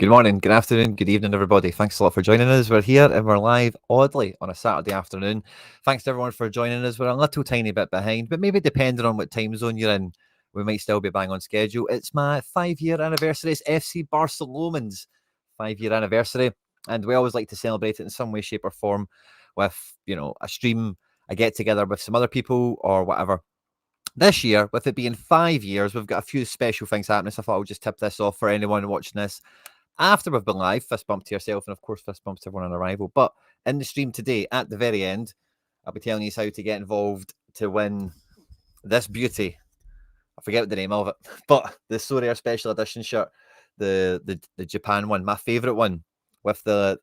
Good morning, good afternoon, good evening, everybody. Thanks a lot for joining us. We're here and we're live, oddly, on a Saturday afternoon. Thanks to everyone for joining us. We're a little tiny bit behind, but maybe depending on what time zone you're in, we might still be bang on schedule. It's my 5-year anniversary. It's FC Barcelona's 5-year anniversary, and we always like to celebrate it in some way, shape, or form with, a stream, a get together with some other people, or whatever. This year, with it being 5 years, we've got a few special things happening. So I thought I would just tip this off for anyone watching this after we've been live. Fist bump to yourself, and of course, fist bumps to everyone on arrival. But in the stream today, at the very end, I'll be telling you how to get involved to win this beauty. I forget the name of it, but the Sorare special edition shirt, the Japan one, my favorite one, with the,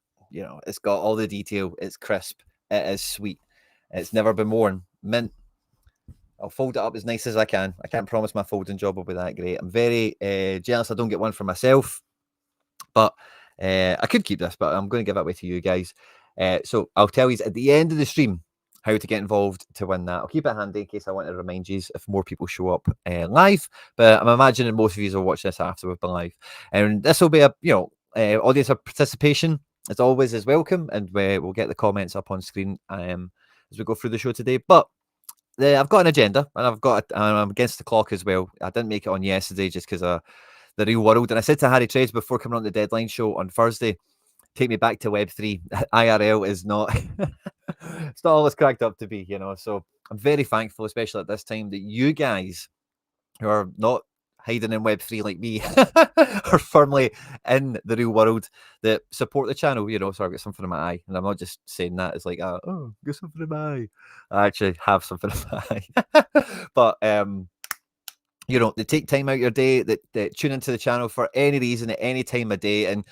it's got all the detail. It's crisp. It is sweet. It's never been worn. Mint. I'll fold it up as nice as I can. I can't promise my folding job will be that great. I'm very jealous I don't get one for myself, but I could keep this, but I'm going to give it away to you guys. So I'll tell you at the end of the stream how to get involved to win that. I'll keep it handy in case I want to remind you if more people show up live, but I'm imagining most of you will watch this after we've been live. And this will be a, audience participation as always is welcome, and we'll get the comments up on screen as we go through the show today. But I've got an agenda, and I'm against the clock as well. I didn't make it on yesterday just because of the real world. And I said to Harry Trades before coming on the deadline show on Thursday, take me back to Web3. IRL is not, it's not all it's cracked up to be, So I'm very thankful, especially at this time, that you guys who are not hiding in Web3 like me are firmly in the real world that support the channel, So I've got something in my eye, and I'm not just saying that as like, oh, got something in my eye. I actually have something in my eye. But they take time out your day, that tune into the channel for any reason at any time of day. And,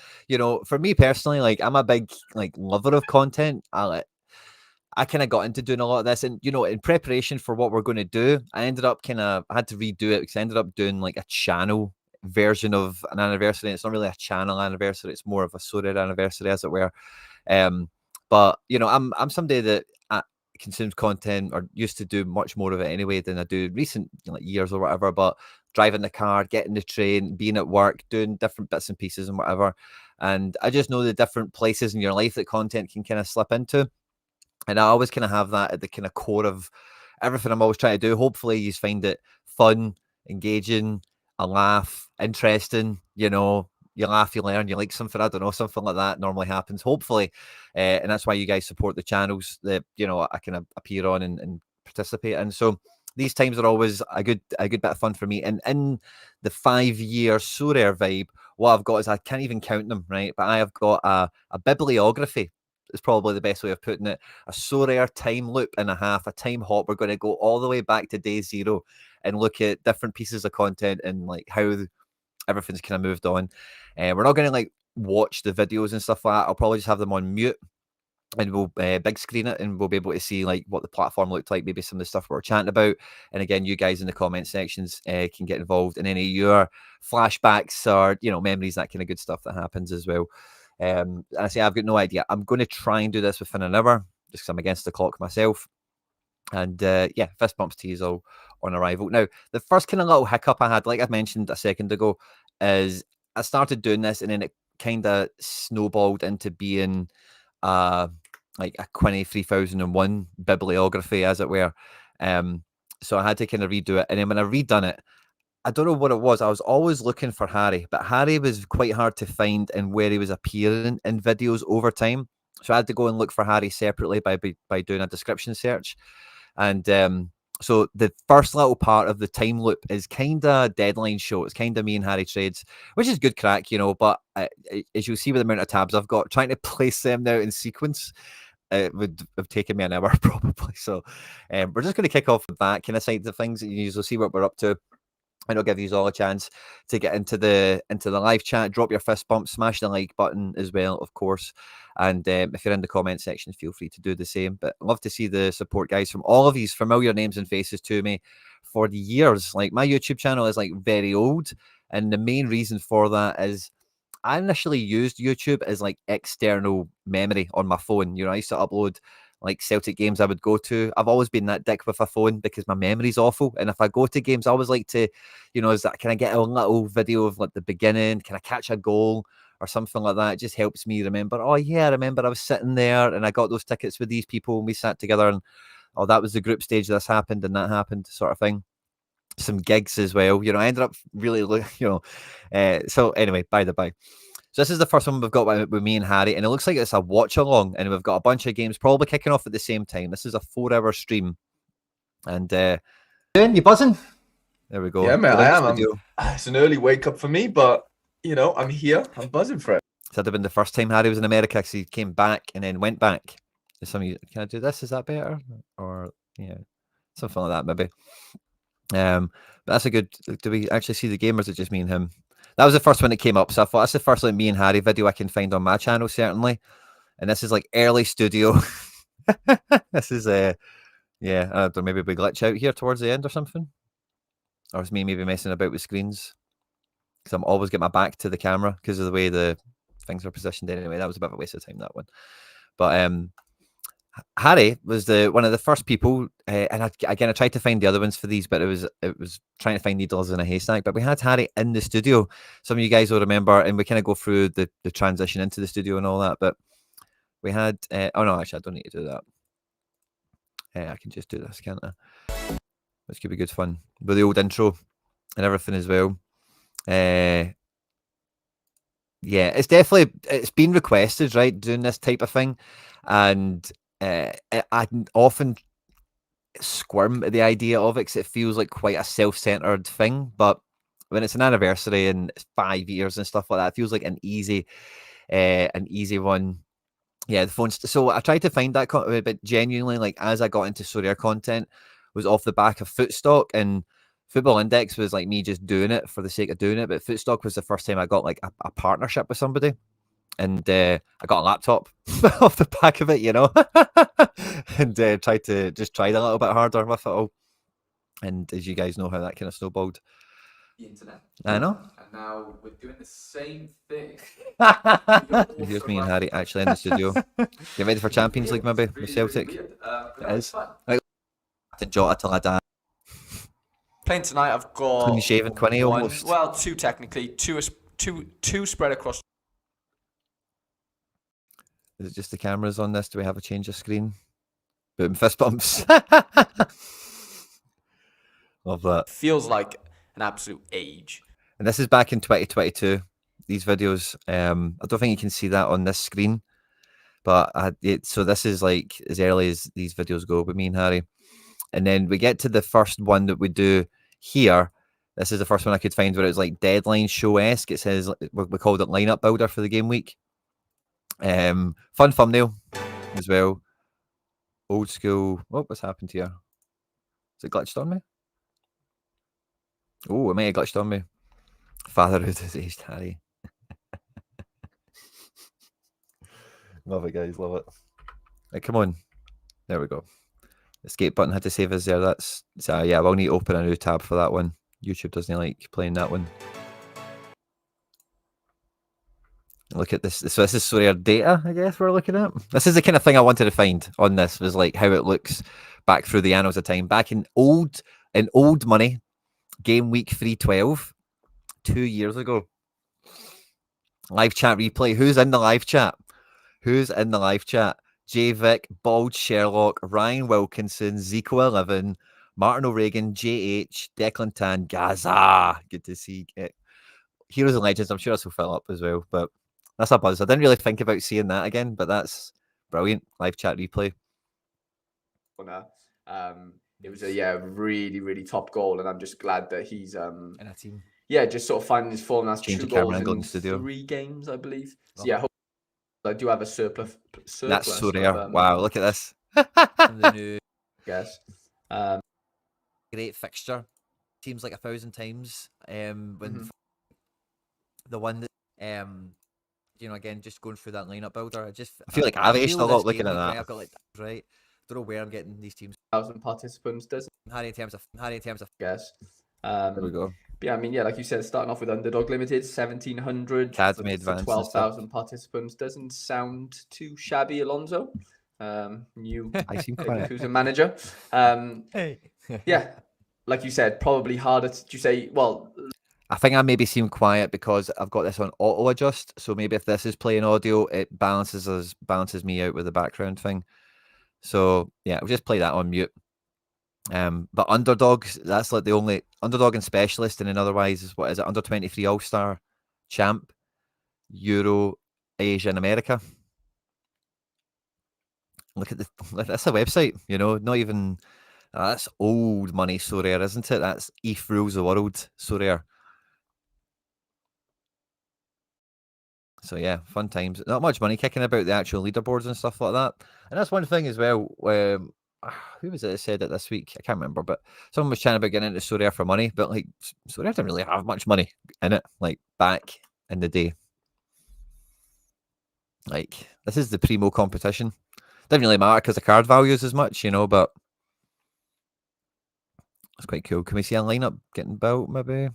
for me personally, like, I'm a big, lover of content. I kind of got into doing a lot of this, and, in preparation for what we're going to do, I ended up I had to redo it because I ended up doing like a channel version of an anniversary. It's not really a channel anniversary. It's more of a Sorare anniversary, as it were. But, I'm somebody that consumes content, or used to do much more of it anyway than I do recent years or whatever. But driving the car, getting the train, being at work, doing different bits and pieces and whatever. And I just know the different places in your life that content can kind of slip into. And I always kind of have that at the kind of core of everything I'm always trying to do. Hopefully you find it fun, engaging, a laugh, interesting, you laugh, you learn, you like something, I don't know, something like that normally happens, hopefully. And that's why you guys support the channels that, I can appear on and participate in. So these times are always a good bit of fun for me. And in the 5-year Sorare vibe, what I've got is, I can't even count them, right? But I have got a bibliography, is probably the best way of putting it. A Sorare time loop and a half, a time hop. We're going to go all the way back to day 0 and look at different pieces of content and how everything's kind of moved on. We're not going to watch the videos and stuff like that. I'll probably just have them on mute, and we'll big screen it, and we'll be able to see what the platform looked like, maybe some of the stuff we're chatting about. And again, you guys in the comment sections can get involved in any of your flashbacks or memories, that kind of good stuff that happens as well. And I say I've got no idea. I'm going to try and do this within an hour, just because I'm against the clock myself. And fist bumps to you all on arrival. Now, the first kind of little hiccup I had, like I mentioned a second ago, is I started doing this, and then it kind of snowballed into being like a Quinny 3001 bibliography, as it were. So I had to kind of redo it. And then when I redone it, I don't know what it was. I was always looking for Harry, but Harry was quite hard to find and where he was appearing in videos over time. So I had to go and look for Harry separately by doing a description search. And so the first little part of the time loop is kind of deadline show. It's kind of me and Harry Trades, which is good crack, but as you'll see with the amount of tabs I've got, trying to place them now in sequence, it would have taken me an hour probably. So we're just going to kick off with that kind of side of things. You'll see what we're up to. And I'll give you all a chance to get into the live chat. Drop your fist bump, smash the like button as well, of course. And if you're in the comment section, feel free to do the same. But I'd love to see the support, guys, from all of these familiar names and faces to me for the years. Like, my YouTube channel is very old, and the main reason for that is I initially used YouTube as external memory on my phone. I used to upload Celtic games I would go to. I've always been that dick with a phone because my memory's awful. And if I go to games, I always like to, can I get a little video of the beginning? Can I catch a goal? or something like that. It just helps me remember, oh yeah, I remember I was sitting there and I got those tickets with these people and we sat together and oh, that was the group stage, this happened and that happened, sort of thing. Some gigs as well, I ended up really, so anyway, by the by. So this is the first one we've got with me and Harry, and it looks like it's a watch along, and we've got a bunch of games probably kicking off at the same time. This is a 4-hour stream, and you buzzing? There we go. Yeah, man, I am. It's an early wake up for me, but I'm here. I'm buzzing for it. So that'd have been the first time Harry was in America because he came back and then went back. Some of you, can I do this? Is that better? Or yeah, something like that maybe. But that's a good. Do we actually see the game, or is it just me and him? That was the first one that came up, so I thought that's the first like me and Harry video I can find on my channel certainly. And this is like early studio. This is yeah. I don't know, maybe we glitch out here towards the end or something, or it's me maybe messing about with screens because I'm always get my back to the camera because of the way the things are positioned. Anyway, that was a bit of a waste of time, that one. But Harry was one of the first people, and I tried to find the other ones for these, but it was trying to find needles in a haystack. But we had Harry in the studio. Some of you guys will remember, and we kind of go through the transition into the studio and all that. But we had, oh no, actually, I don't need to do that. I can just do this, can't I? This could be good fun with the old intro and everything as well. Yeah, it's been requested, right, doing this type of thing, and I often squirm at the idea of it because it feels like quite a self-centered thing. But when it's an anniversary and it's 5 years and stuff like that, it feels like an easy one. Yeah, the phones. So I tried to find that, but genuinely, like as I got into Sorare content, was off the back of Footstock, and Football Index was like me just doing it for the sake of doing it. But Footstock was the first time I got like a partnership with somebody. And I got a laptop off the back of it, and tried to just try it a little bit harder with it all. And as you guys know how that kind of snowballed. The internet. I know. And now we're doing the same thing. Here's me and Harry actually in the studio. Get ready for Champions League maybe with Celtic. Really it is. Right. Jota till I die. Playing tonight, I've got clean shaven Quinny almost. Well, two technically, two spread across. Is it just the cameras on this? Do we have a change of screen? Boom, fist bumps. Love that. Feels like an absolute age. And this is back in 2022. These videos, I don't think you can see that on this screen, but so this is like as early as these videos go with me and Harry. And then we get to the first one that we do here. This is the first one I could find where it was like deadline show-esque. It says we called it lineup builder for the game week. Fun thumbnail as well. Old school. Oh, what's happened here? Is it glitched on me? Oh, it may have glitched on me. Fatherhood has aged Harry. Love it, guys. Love it. Right, come on. There we go. Escape button had to save us there. So yeah, we'll need to open a new tab for that one. YouTube doesn't like playing that one. Look at this. So this is Sorare data, I guess we're looking at. This is the kind of thing I wanted to find on this, was like how it looks back through the annals of time. Back in old money, game week 312, 2 years ago. Live chat replay. Who's in the live chat? Who's in the live chat? J-Vic, Bald Sherlock, Ryan Wilkinson, Zico11, Martin O'Regan, JH, Declan Tan, Gaza. Good to see it. Heroes and Legends. I'm sure this will fill up as well, but that's a buzz. I didn't really think about seeing that again, but that's brilliant. Live chat replay. It was a really, really top goal, and I'm just glad that he's in a team. Yeah, just sort of finding his form. That's Change 2 the camera goals angle in in the studio. 3 games, I believe. So yeah, I do have a surplus. That's so rare. Wow, look at this. The new, guess. Great fixture. Seems like 1,000 times. When the one that again, just going through that lineup builder, I feel like I've aged a lot looking at that. I've got like right. Don't know where I'm getting these teams. 1,000 participants doesn't. Harry in terms of guess. There we go. But yeah, I mean, yeah, like you said, starting off with Underdog Limited, 1,700 Academy Advanced, 12,000 participants doesn't sound too shabby, Alonso. New who's a manager. Hey. Yeah, like you said, probably harder to say. Well, I think I maybe seem quiet because I've got this on auto adjust. So maybe if this is playing audio, it balances me out with the background thing. So yeah, we'll just play that on mute. But underdogs, that's like the only underdog and specialist, and then otherwise is what is it? Under 23 All-Star champ, Euro, Asia, and America. Look at that's a website, not even that's old money, Sorare, isn't it? That's ETH rules the world, Sorare. So yeah, fun times. Not much money kicking about the actual leaderboards and stuff like that. And that's one thing as well. Who was it that said it this week? I can't remember, but someone was chatting about getting into Sorare for money. But like, Sorare didn't really have much money in it, like back in the day. Like, this is the primo competition. Doesn't really matter because the card values as much, but it's quite cool. Can we see a lineup getting built, maybe?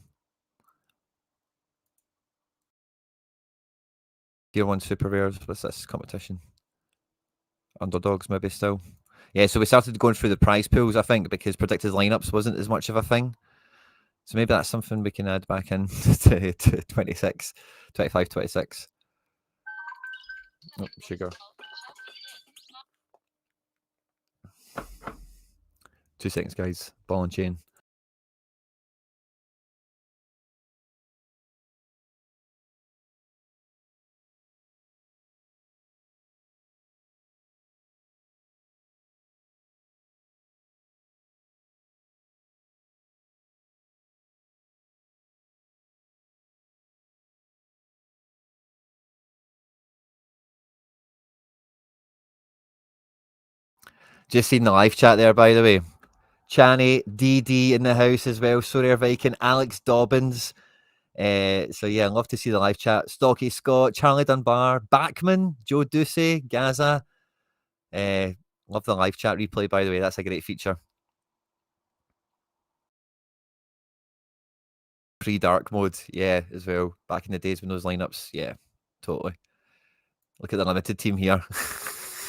Tier 1 super rares. What's this competition? Underdogs, maybe still. Yeah, so we started going through the prize pools, I think, because predicted lineups wasn't as much of a thing. So maybe that's something we can add back in to 25, 26. Oh, sugar. 2 seconds, guys. Ball and chain. Just seen the live chat there, by the way. Channy, DD in the house as well. Sorare Viking, Alex Dobbins. So yeah, I'd love to see the live chat. Stocky Scott, Charlie Dunbar, Backman, Joe Ducey, Gaza. Love the live chat replay, by the way. That's a great feature. Pre-dark mode, yeah, as well. Back in the days when those lineups, yeah, totally. Look at the limited team here.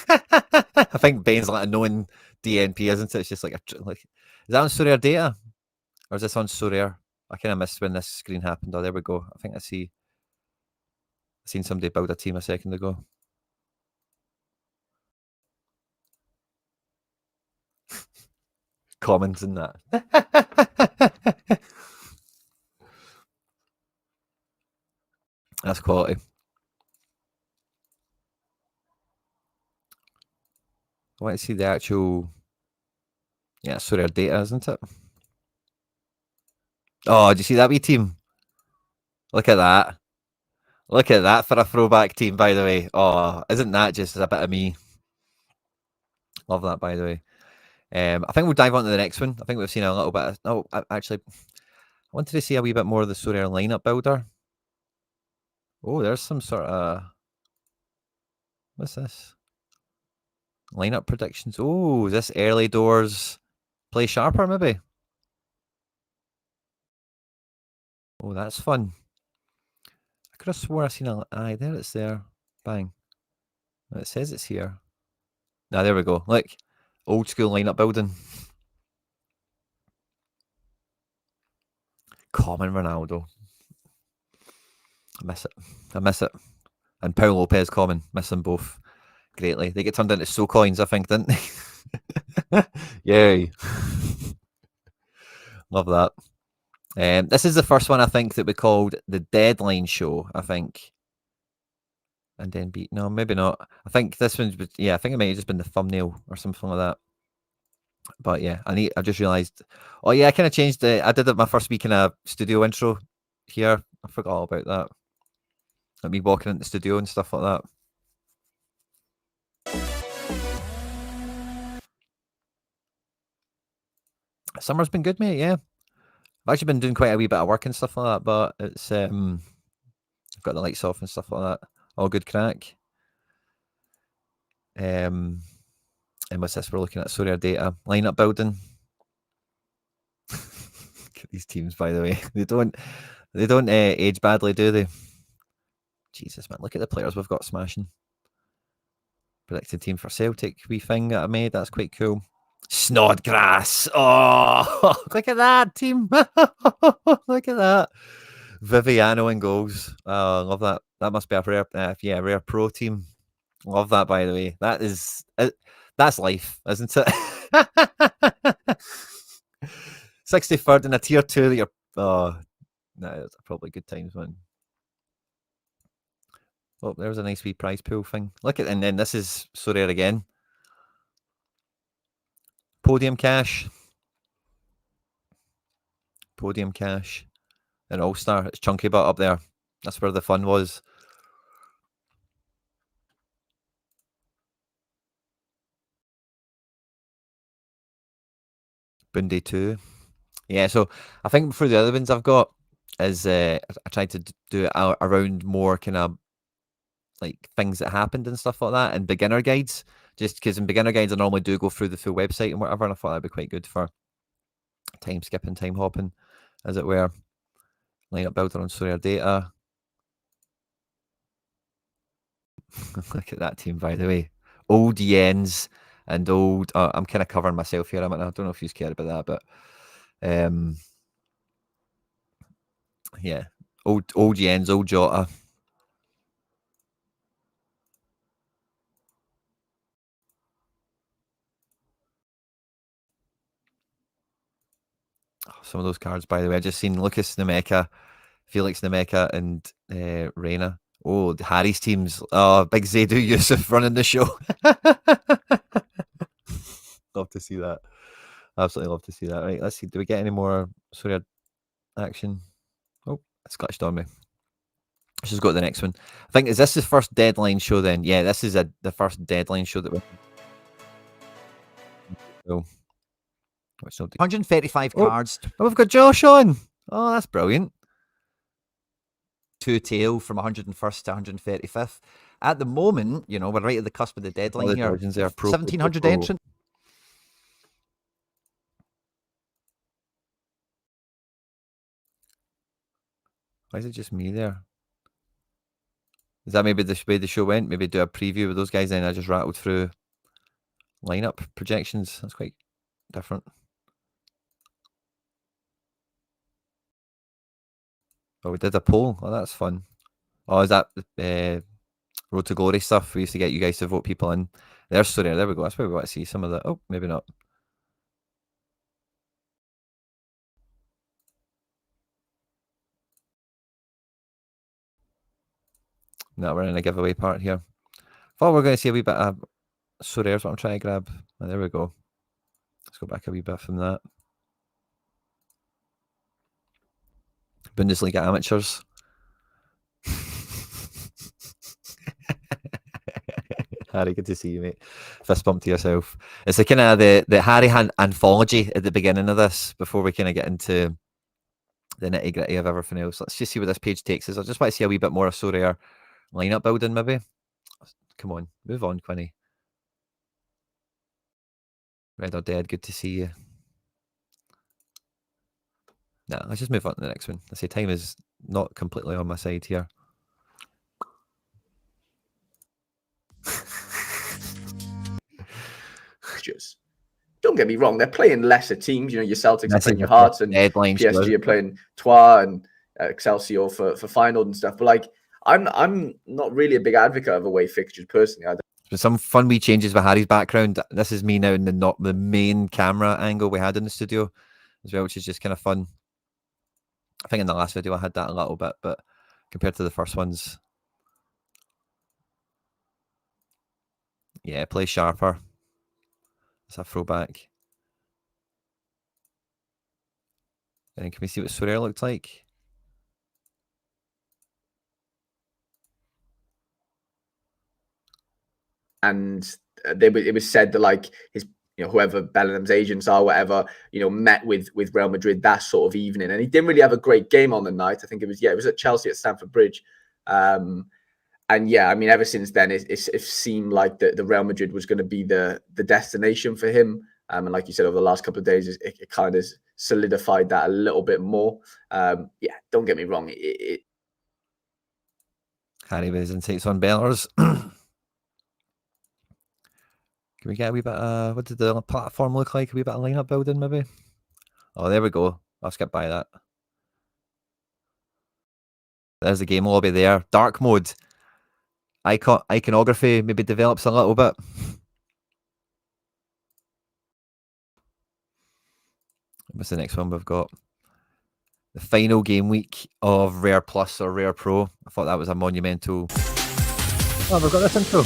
I think Bane's like a known DNP, isn't it? It's just like is that on Sorare data? Or is this on Sorare? I kind of missed when this screen happened. Oh, there we go. I think I seen somebody build a team a second ago. Commons in that. That's quality. I want to see the actual, Sorare data, isn't it? Oh, do you see that wee team? Look at that. Look at that for a throwback team, by the way. Oh, isn't that just a bit of me? Love that, by the way. I think we'll dive on to the next one. I think we've seen a little bit of... actually, I wanted to see a wee bit more of the Sorare lineup builder. Oh, there's some sort of... What's this? Lineup predictions. Oh, is this early doors play sharper, maybe? Oh, that's fun. I could have swore I seen a... Aye, there it's there. Bang. It says it's here. Ah, there we go. Look. Old school lineup building. Common Ronaldo. I miss it. And Paul Lopez common. Miss them both greatly. They get turned into so coins, I think, didn't they? Yay. Love that. This is the first one, I think, that we called the Deadline Show, I think. And then no, maybe not. I think this one's, I think it might have just been the thumbnail or something like that. But yeah, I just realised, oh yeah, I kind of changed I did it my first week in a studio intro here. I forgot all about that. Like me walking into the studio and stuff like that. Summer's been good, mate, yeah. I've actually been doing quite a wee bit of work and stuff like that, but it's I've got the lights off and stuff like that. All good crack. And what's this? We're looking at Sorare data. Lineup building. Look at these teams, by the way. They don't age badly, do they? Jesus, man. Look at the players we've got smashing. Predicted team for Celtic, wee thing that I made. That's quite cool. Snodgrass. Oh, look at that team. Look at that. Viviano in goals. Oh, I love that. That must be a rare, rare pro team. Love that, by the way. That is, that's life, isn't it? 63rd in a tier 2 that you're, oh, no, that's probably good times, man. Oh, there's a nice wee prize pool thing. Look at, and then this is Sorare again. Podium cash. Podium cash. An all-star. It's chunky butt up there. That's where the fun was. Bundy 2. Yeah, so I think for the other ones I've got is I tried to do it around more kind of like things that happened and stuff like that, and beginner guides. Just because in beginner guides I normally do go through the full website and whatever, and I thought that'd be quite good for time skipping, time hopping, as it were. Lineup builder on Sorare data. Look at that team, by the way. Old Yens and old. I'm kind of covering myself here. I don't know if you care about that, but yeah, old Yens, old Jota. Some of those cards, by the way, I just seen Lucas Nemeka, Felix Nemeka, and Reina. Oh, Harry's teams. Oh, big Zaidu Yusuf running the show. Love to see that. Absolutely love to see that. Right, let's see. Do we get any more Sorare action? Oh, it's glitched on me. Let's just go to the next one. I think, is this the first deadline show then? Yeah, this is the first deadline show that we're... Oh. 135 cards. Oh, we've got Josh on. Oh, that's brilliant. Two tail from 101st to 135th. At the moment, you know, we're right at the cusp of the deadline here. 1,700 entrants. Why is it just me there? Is that maybe the way the show went? Maybe do a preview with those guys, then I just rattled through lineup projections. That's quite different. Oh, we did a poll. Oh, that's fun. Oh, is that Road to Glory stuff? We used to get you guys to vote people in. There's Sorare. There we go. That's where we want to see some of the... Oh, maybe not. No, we're in a giveaway part here. Thought we were going to see a wee bit of Sorare's what I'm trying to grab. Oh, there we go. Let's go back a wee bit from that. Bundesliga amateurs. Harry, good to see you, mate. Fist bump to yourself. It's the kind of the Harry anthology at the beginning of this before we kind of get into the nitty gritty of everything else. Let's just see where this page takes us. I just want to see a wee bit more of Sorare lineup building, maybe. Come on, move on, Quinny. Red or Dead, good to see you. No, let's just move on to the next one. I say time is not completely on my side here. Just don't get me wrong, they're playing lesser teams. You know, your Celtics are playing your Hearts, and PSG are playing Troyes and Excelsior for final and stuff. But like, I'm not really a big advocate of away fixtures personally. There's some fun wee changes with Harry's background. This is me now in the main camera angle we had in the studio as well, which is just kind of fun. I think in the last video I had that a little bit, but compared to the first ones, yeah, play sharper. It's a throwback. And can we see what Sorare looked like? And it was said that like his, you know, whoever Bellingham's agents are, whatever, you know, met with Real Madrid that sort of evening, and he didn't really have a great game on the night. I think it was at Chelsea at Stamford Bridge, and yeah, I mean, ever since then, it seemed like the Real Madrid was going to be the destination for him. And like you said, over the last couple of days, it kind of solidified that a little bit more. Yeah, don't get me wrong. Harry with his insights on Bellers. Can we get a wee bit what did the platform look like? A wee bit of lineup building, maybe? Oh, there we go. I'll skip by that. There's the game lobby there. Dark mode. Iconography maybe develops a little bit. What's the next one we've got? The final game week of Rare Plus or Rare Pro. I thought that was a monumental. Oh, we've got this intro.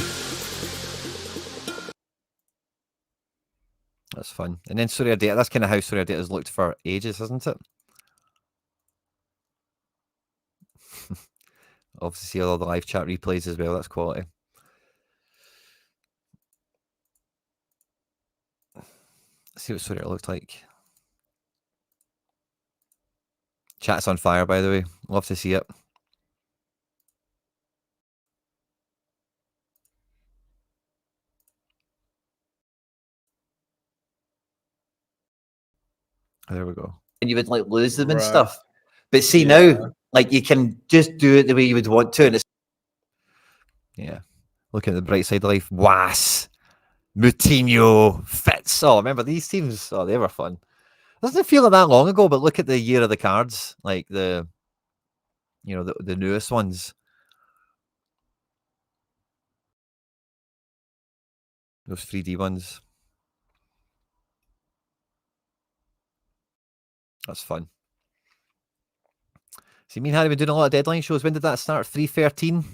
That's fun. And then Sorare Data. That's kind of how Sorare Data has looked for ages, isn't it? Obviously, all the live chat replays as well. That's quality. Let's see what Sorare looked like. Chat's on fire, by the way. Love to see it. There we go. And you would like lose them and stuff. But see now, like you can just do it the way you would want to, and it's Look at the bright side of life. Was, Moutinho, Fitz. Oh, remember these teams? Oh, they were fun. Doesn't feel like that long ago, but look at the year of the cards, like the newest ones. Those 3D ones. That's fun. See, me and Harry been doing a lot of deadline shows. When did that start? 313.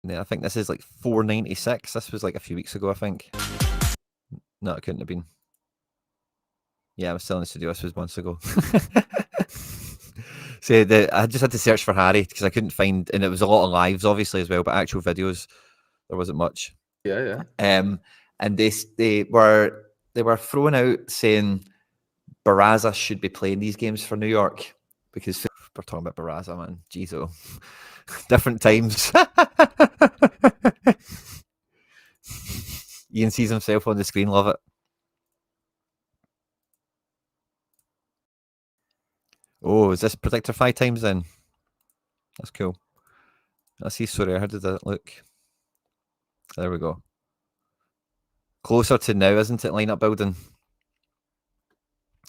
Yeah, I think this is like 496. This was like a few weeks ago, I think. No, it couldn't have been. Yeah, I was still in the studio. This was months ago. See, I just had to search for Harry because I couldn't find, and it was a lot of lives, obviously, as well, but actual videos, there wasn't much. Yeah. And they were throwing out saying Barraza should be playing these games for New York because we're talking about Barraza, man. Jeez, oh. Different times. Ian sees himself on the screen. Love it. Oh, is this Predictor 5 times then? That's cool. Let's see, sorry, how did that look? There we go. Closer to now, isn't it, lineup building?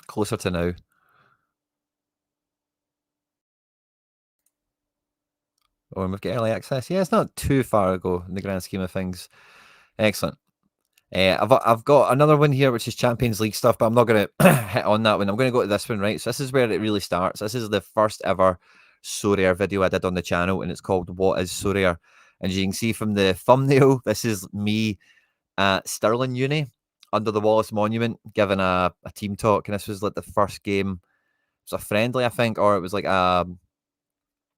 Closer to now. Oh, and we've got early access. Yeah, it's not too far ago in the grand scheme of things. Excellent. I've got another one here, which is Champions League stuff, but I'm not going to hit on that one. I'm going to go to this one, right? So this is where it really starts. This is the first ever Sorare video I did on the channel, and it's called What is Sorare? And you can see from the thumbnail, this is me at Stirling Uni under the Wallace Monument giving a team talk, and this was like the first game. It was a friendly, I think, or it was like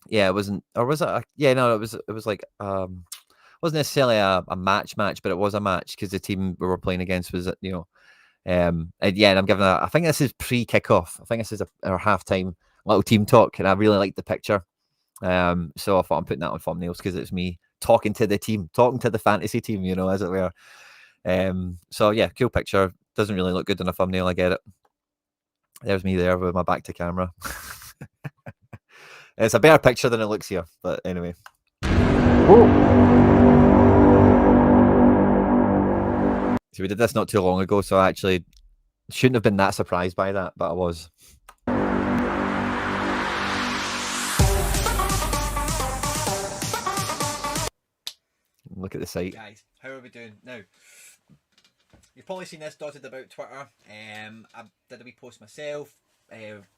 yeah, it wasn't, or was it? No, it was like wasn't necessarily a match, but it was a match because the team we were playing against was, and I'm giving I think this is pre-kickoff. I think this is our halftime little team talk, and I really liked the picture. So I thought I'm putting that on thumbnails because it's me talking to the team, talking to the fantasy team, as it were. So yeah, cool picture. Doesn't really look good on a thumbnail, I get it. There's me there with my back to camera. It's a better picture than it looks here, but anyway. So we did this not too long ago, so I actually shouldn't have been that surprised by that, but I was. Look at the site. Guys, how are we doing now? You've probably seen this dotted about Twitter. I did a wee post myself.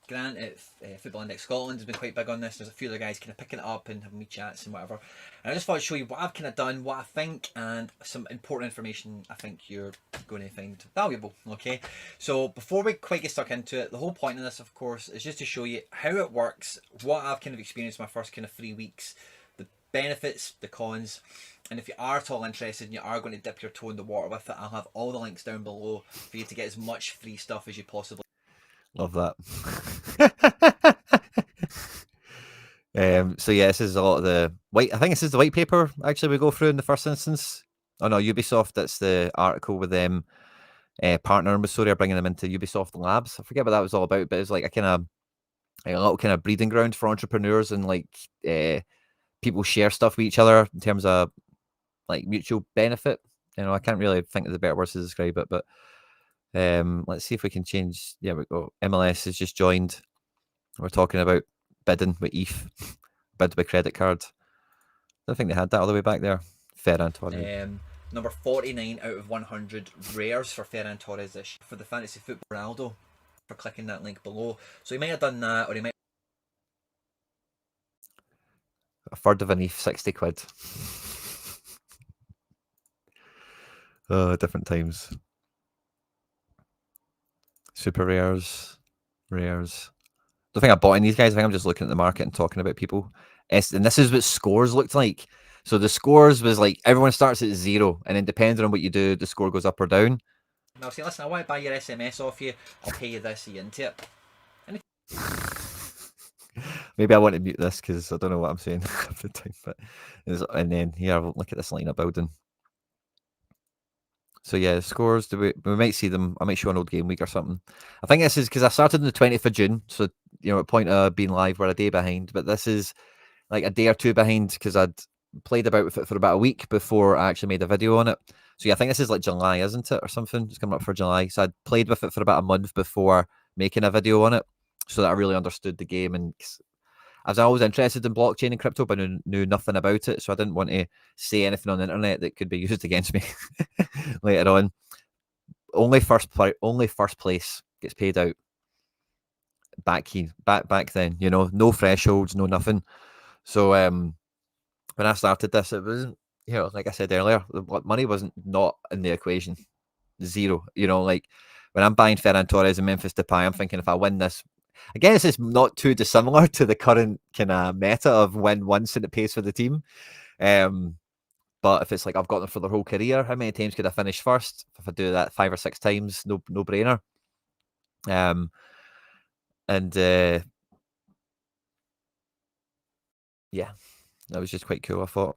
Grant at Football Index Scotland has been quite big on this. There's a few other guys kind of picking it up and having wee chats and whatever. And I just thought I'd show you what I've kind of done, what I think, and some important information I think you're going to find valuable. Okay, so before we quite get stuck into it, the whole point of this, of course, is just to show you how it works, what I've kind of experienced my first kind of 3 weeks, the benefits, the cons. And if you are at all interested and you are going to dip your toe in the water with it, I'll have all the links down below for you to get as much free stuff as you possibly. Love that. So yeah, this is a lot of the white. I think this is the white paper actually we go through in the first instance. Oh no, Ubisoft. That's the article with them partnering with Sorare, bringing them into Ubisoft Labs. I forget what that was all about, but it's like a little kind of breeding ground for entrepreneurs, and like people share stuff with each other in terms of like mutual benefit. I can't really think of the better words to describe it, but let's see if we can change. Yeah, we go. MLS has just joined. We're talking about bidding with ETH, bid with credit card. I don't think they had that all the way back there. Ferran Torres. Number 49 out of 100 rares for Ferran Torres this year for the Fantasy Football Ronaldo, for clicking that link below. So he might have done that, or he might. A third of an ETH, 60 quid. Oh, different times. Super rares. Don't think I bought any of these guys. I think I'm just looking at the market and talking about people. And this is what scores looked like. So the scores was like everyone starts at 0, and then depending on what you do, the score goes up or down. I'll say, listen, I want to buy your SMS off you. I'll pay you this, you into it. Maybe I want to mute this because I don't know what I'm saying every time. But and then here, look at this lineup building. So yeah, scores. We might see them. I might show an old game week or something. I think this is because I started on the 20th of June. So at point of being live, we're a day behind. But this is like a day or two behind because I'd played about with it for about a week before I actually made a video on it. So yeah, I think this is like July, isn't it, or something? It's coming up for July. So I'd played with it for about a month before making a video on it, so that I really understood the game. And I was always interested in blockchain and crypto, but knew nothing about it. So I didn't want to say anything on the internet that could be used against me later on. Only first place gets paid out. Back then, no thresholds, no nothing. So when I started this, it wasn't, like I said earlier, money wasn't not in the equation. 0. Like when I'm buying Ferran Torres and Memphis Depay, I'm thinking if I win this, again, this is not too dissimilar to the current kind of meta of win once and it pays for the team. But if it's like I've got them for their whole career, how many times could I finish first? If I do that 5 or 6 times, no brainer. Yeah, that was just quite cool, I thought,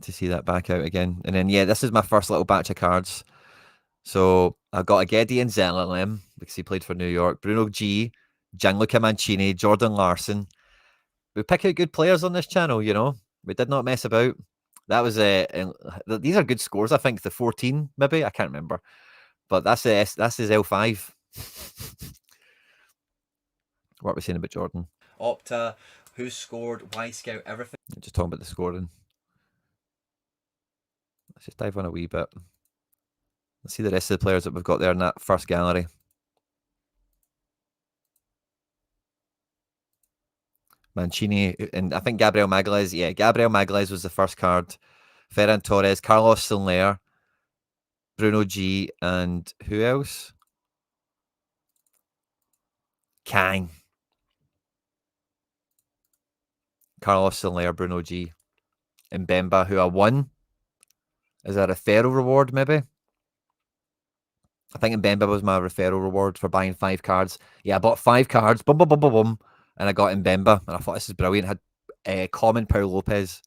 to see that back out again. And then, yeah, this is my first little batch of cards. So I got a Gideon Zelalem because he played for New York, Bruno G, Gianluca Mancini, Jordan Larson. We pick out good players on this channel, We did not mess about. That was these are good scores, I think. The 14, maybe, I can't remember. But that's his L5. What are we saying about Jordan? Opta, who scored, why scout, everything. Just talking about the scoring. Let's just dive on a wee bit. Let's see the rest of the players that we've got there in that first gallery. Mancini, and I think Gabriel Magalhaes. Yeah, Gabriel Magalhaes was the first card. Ferran Torres, Carlos Soler, Bruno G, and who else? Kang. Carlos Soler, Bruno G, and Mbemba, who I won. Is that a referral reward, maybe? I think Mbemba was my referral reward for buying 5 cards. Yeah, I bought 5 cards, boom, boom, boom, boom, boom, and I got Mbemba, and I thought this is brilliant. Had common Paul Lopez.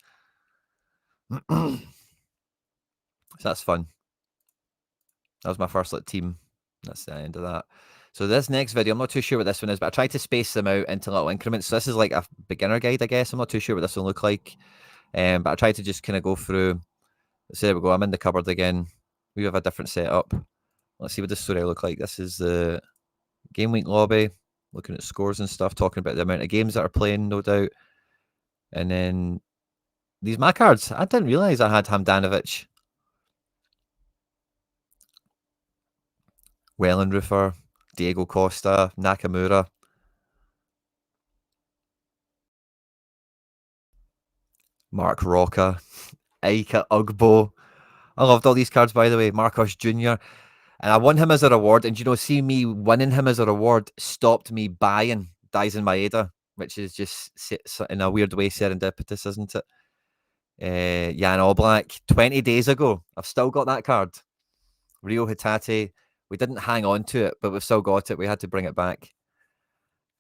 So that's fun. That was my first team. That's the end of that. So this next video, I'm not too sure what this one is, but I tried to space them out into little increments. So this is like a beginner guide, I guess. I'm not too sure what this will look like. But I tried to just kind of go through. So there we go. I'm in the cupboard again. We have a different setup. Let's see what this story look like. This is the game week lobby, looking at scores and stuff, talking about the amount of games that are playing, no doubt. And then these my cards. I didn't realize I had Hamdanovic, Wellenroofer, Diego Costa, Nakamura, Mark Rocca, Aika Ugbo. I loved all these cards, by the way. Marcos Jr. And I won him as a reward. And, see me winning him as a reward stopped me buying Daisen Maeda, which is just in a weird way serendipitous, isn't it? Jan Oblak, 20 days ago. I've still got that card. Rio Hitate. We didn't hang on to it, but we've still got it. We had to bring it back.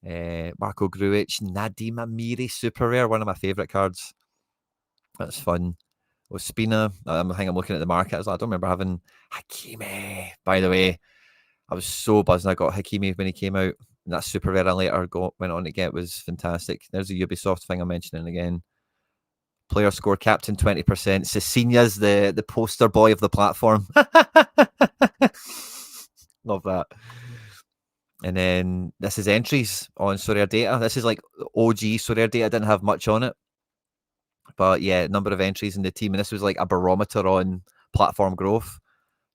Marco Grujic, Nadim Amiri, super rare, one of my favourite cards. That's fun. Ospina, I think I'm looking at the market. I don't remember having Hakimi. By the way, I was so buzzing I got Hakimi when he came out. And that super rare I later went on to get was fantastic. There's the Ubisoft thing I'm mentioning again. Player score captain 20%. Cecina's the poster boy of the platform. Love that. And then this is entries on Sorare data. This is like OG Sorare data, didn't have much on it. But yeah, number of entries in the team. And this was like a barometer on platform growth.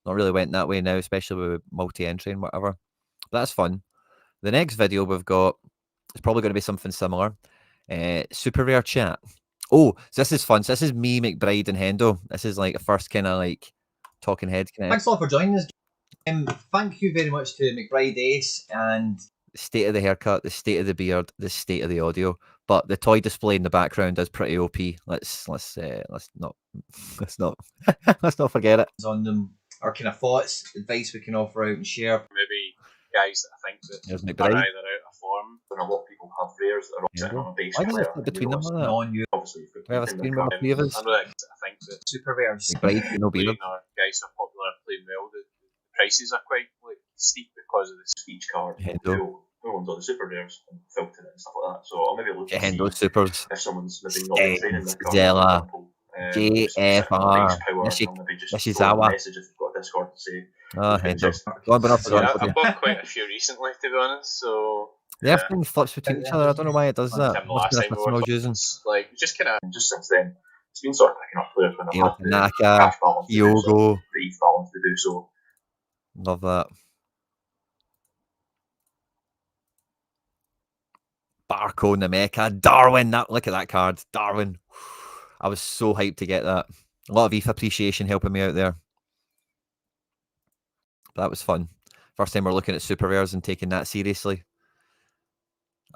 Not really went that way now, especially with multi-entry and whatever. But that's fun. The next video we've got is probably going to be something similar. Super rare chat. Oh, so this is fun. So this is me, McBride, and Hendo. This is like a first kind of like talking head kind of Thanks a lot for joining us. Thank you very much to McBride Ace and state of the haircut, the state of the beard, the state of the audio. But the toy display in the background is pretty OP. Let's not let's not let's not forget it. on them, our kind of thoughts, advice we can offer out and share. Maybe guys that I think There's that McBride. are either out of form, and a lot of people have rares that are all sitting on a base Why does it player. fit between them like that? Non-you Obviously, you've got We have a keeping screen the with a few of us. I know that I think that super rares. McBride, you know, beard. playing our guys who are popular and playing well, the prices are quite like steep because of the speech card. Hendo. No one's on the super rares and filtering it and stuff like that. So I'll maybe look Get to Hendo see supers. if someone's maybe not been training their card. Zella. JFR. Nishizawa. Message if you've got a Discord to say. Ah, Hendo. Go on, but not So forget. I've bought quite a few recently, to be honest. So Yeah, everything flips between each other. I don't know why it does that. Tim, the Must last be time a we system I were was using. like just since then, it's been sort of picking up players when I've had the Naka, cash balance to do so, Yogo. the ETH balance to do so. Love that. Barco Nameka. Darwin. Look at that card. Darwin. I was so hyped to get that. A lot of ETH appreciation helping me out there. But that was fun. First time we're looking at super rares and taking that seriously.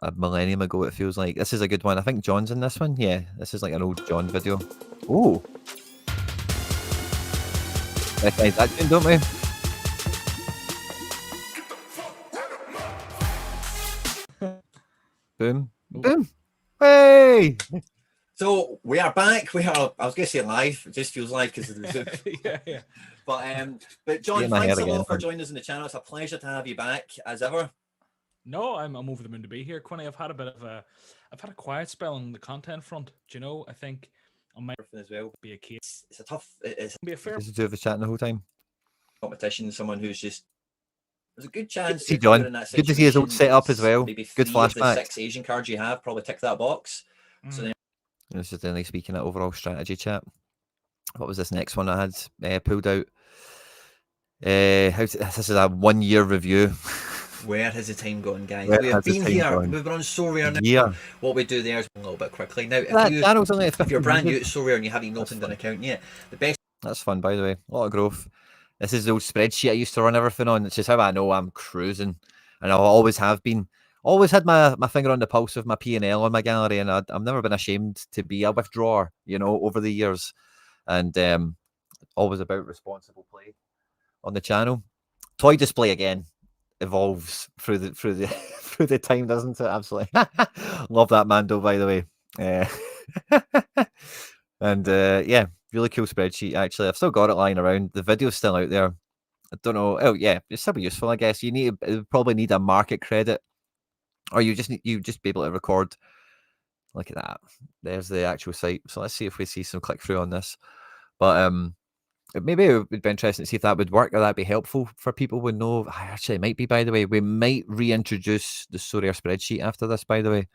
A millennium ago, it feels like. This is a good one. I think John's in this one. Yeah, this is like an old John video. Oh. Recognize that tune, don't we? Boom. Boom. Hey! So we are back. I was going to say live. It just feels live because of the Zoom. yeah. But John, Yeah, my thanks a hair lot again. for joining us on the channel. It's a pleasure to have you back as ever. No, I'm over the moon to be here, Quinny. I've had a quiet spell on the content front. Do you know? I think I might As well, be a case. it's a tough. It's Be a fair. This is two of us chatting the whole time. competition. Someone who's just. There's a good chance. see if you're John. in that Good to see his old situation, setup as well. Maybe Good 3 of the flashback. 6 Asian cards you have probably tick that box. So then This is only speaking at overall strategy chat. What was this next one I had pulled out? This is a 1 year review. where has the time gone, guys? Where We have has the been time here. gone? We've been on So Rare now. Yeah. What we do there is a little bit quickly. Now, That channel's only at if you're 15 brand new minutes. to So Rare and you haven't even opened an account yet, the best That's fun, by the way. A lot of growth. This is the old spreadsheet I used to run everything on. It's just how I know I'm cruising. And I always have been. Always had my finger on the pulse of my P&L on my gallery, and I've never been ashamed to be a withdrawer, over the years. And always about responsible play on the channel. Toy display again evolves through the through the time, doesn't it? Absolutely. Love that Mando, by the way. And yeah, really cool spreadsheet. Actually, I've still got it lying around. The video's still out there. I don't know. Oh yeah, it's still be useful, I guess. You probably need a market credit, or you just be able to record. Look at that. There's the actual site. So let's see if we see some click through on this. But maybe it would be interesting to see if that would work or that'd be helpful for people who know. Actually, it might be, by the way. We might reintroduce the Sorare spreadsheet after this, by the way.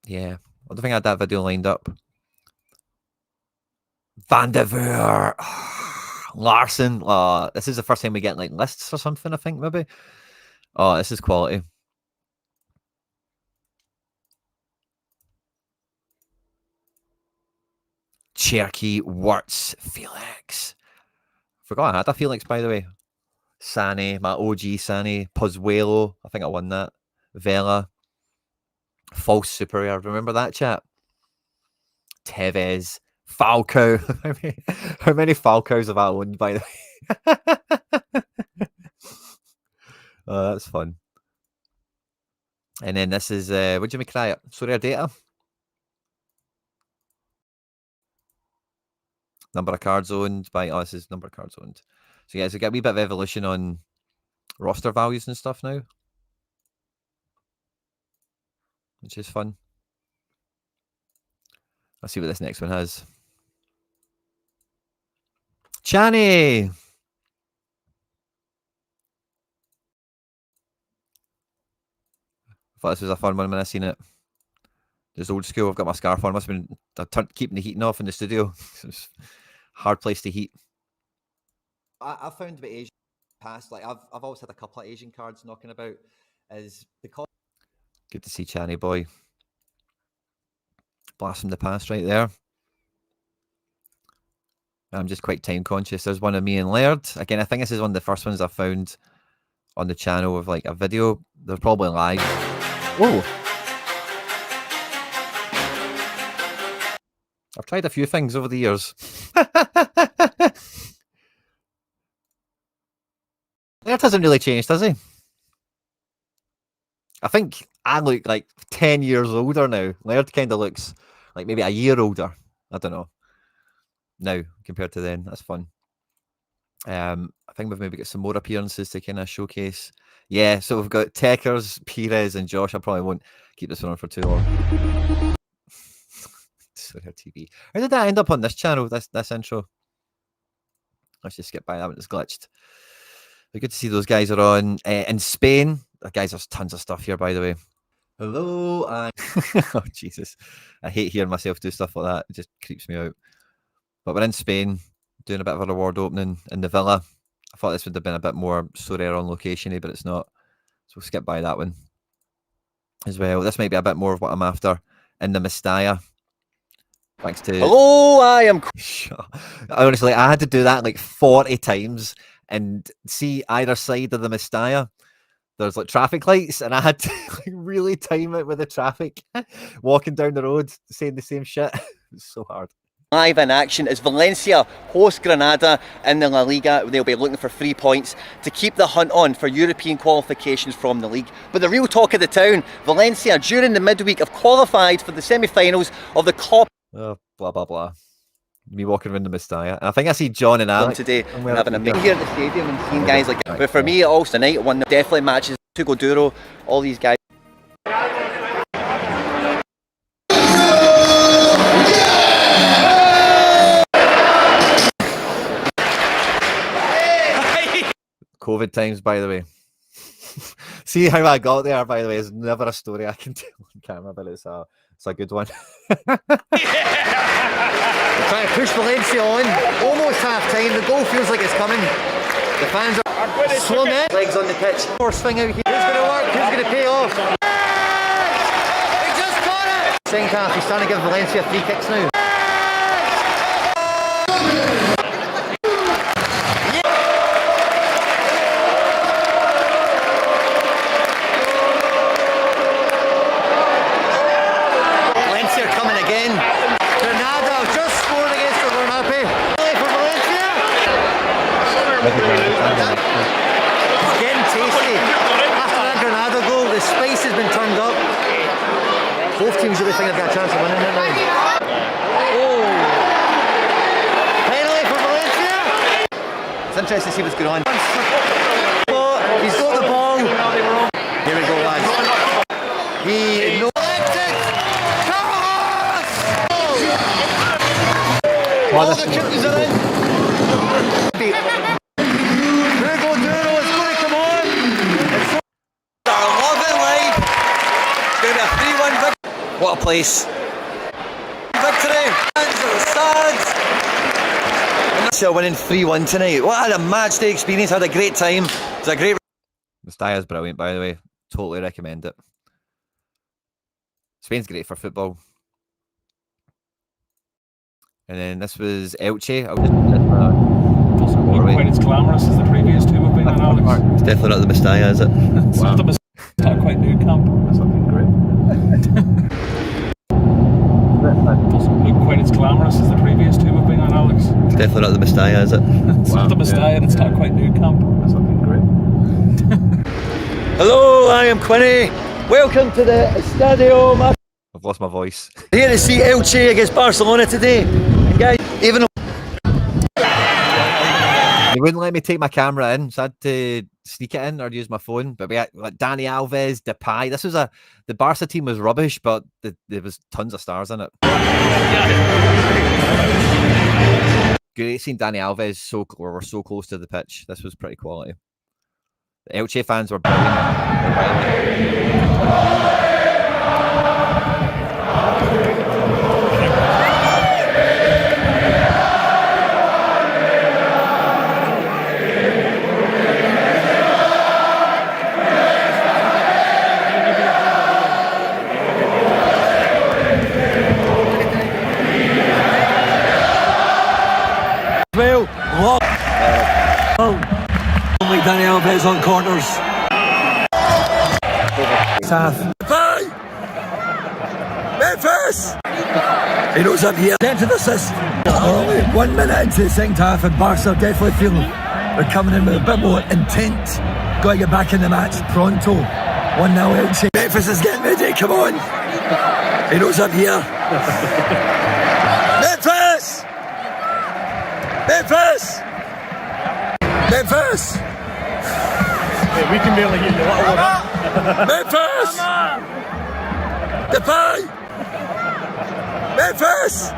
Yeah. I don't think I had that video lined up. Vandevoor. Larson. This is the first time we get like lists or something, I think, maybe. Oh, this is quality. Cherokee, Wirtz, Felix. Forgot I had a Felix, by the way. Sane, my OG Sane. Pozuelo, I think I won that. Vela. False Superior. Remember that, chat? Tevez. Falco. How many Falcos have I owned, by the way? Oh, that's fun. And then this is, what do you make it? Sorare data. Number of cards owned by, this is number of cards owned. So yeah, so we get a wee bit of evolution on roster values and stuff now, which is fun. Let's see what this next one has. Chani! thought this was a fun one when I seen it. Just old school. I've got my scarf on. Must have been keeping the heating off in the studio. It's a hard place to heat. I found about Asian past, like I've always had a couple of Asian cards knocking about. Is because good to see Channy boy. Blast from the past right there. I'm just quite time conscious. There's one of me and Laird. Again, I think this is one of the first ones I found on the channel with like a video. They're probably live. Whoa. I've tried a few things over the years. Laird hasn't really changed, has he? I think I look like 10 years older now. Laird kind of looks like maybe a year older. I don't know. Now compared to then. That's fun. I think we've maybe got some more appearances to kind of showcase. Yeah, so we've got Techers, Perez, and Josh. I probably won't keep this one on for too long. Sorare TV. How did that end up on this channel? This intro. Let's just skip by that one. It's glitched. But good to see those guys are on in Spain. Guys, there's tons of stuff here, by the way. Hello, oh Jesus, I hate hearing myself do stuff like that. It just creeps me out. But we're in Spain, doing a bit of a reward opening in the villa. I thought this would have been a bit more Sorare on location-y, but it's not. So we'll skip by that one as well. This might be a bit more of what I'm after in the Mestalla. Thanks to... Hello, I am... Honestly, I had to do that like 40 times and see either side of the Mestalla. There's like traffic lights, and I had to like really time it with the traffic. Walking down the road, saying the same shit. It's so hard. Live in action is Valencia host Granada in the La Liga. They'll be looking for 3 points to keep the hunt on for European qualifications from the league. But the real talk of the town, Valencia during the midweek have qualified for the semi-finals of the Copa. Oh, blah blah blah. Me walking around the Mestalla. And I think I see John and Alan today having a big here at the stadium and seeing guys like that. But for me, also tonight, one that definitely matches Tugo Duro, all these guys. COVID times, by the way. See how I got there, by the way, is never a story I can tell on camera, but it's a good one. We're trying to push Valencia on. Almost half time. The goal feels like it's coming. The fans are swung in. Legs on the pitch. Force thing out here. Who's going to work? Who's going to pay off? He just got it! Second half, he's starting to give Valencia free kicks now. It's getting tasty. After that Granada goal, the spice has been turned up. Both teams really think they've got a chance of winning it now. Oh! Penalty for Valencia! It's interesting to see what's going on. He's got the ball. Here we go, lads. He knows it! Carlos! All the chips are in. What a place. Victory! Still winning 3-1 tonight. What a match day experience. Had a great time. It's a great... Mestalla's brilliant, by the way. Totally recommend it. Spain's great for football. And then this was Elche. I'll just doesn't look quite as glamorous as the previous two have been on, Alex. It's definitely not the Mestalla, is it? It's not the Mestalla. It's not quite new camp. That's looking great. Doesn't look quite as glamorous as the previous two have been on, Alex. It's definitely not the Mestalla, is it? It's not the Mestalla, it's not quite new camp. That's looking great. Hello, I am Quinny. Welcome to the Estadio. I've lost my voice. Here to see Elche against Barcelona today. And guys, even though they wouldn't let me take my camera in, so I had to sneak it in or use my phone. But we had like Dani Alves, Depay. This was the Barca team was rubbish, but there was tons of stars in it. Great seeing Dani Alves we're so close to the pitch. This was pretty quality. The Elche fans were brilliant. Well, only Danny Alves on corners. Taff. Bye! Memphis! He knows I'm here. Attempted assist. Only 1 minute into the second half, and Barca are definitely feeling they're coming in with a bit more intent. Got to get back in the match pronto. 1-0 Elche. Memphis is getting ready. Come on. He knows I'm here. Memphis! Memphis! Memphis! Hey, we can barely hear you. Memphis! Depay! Memphis!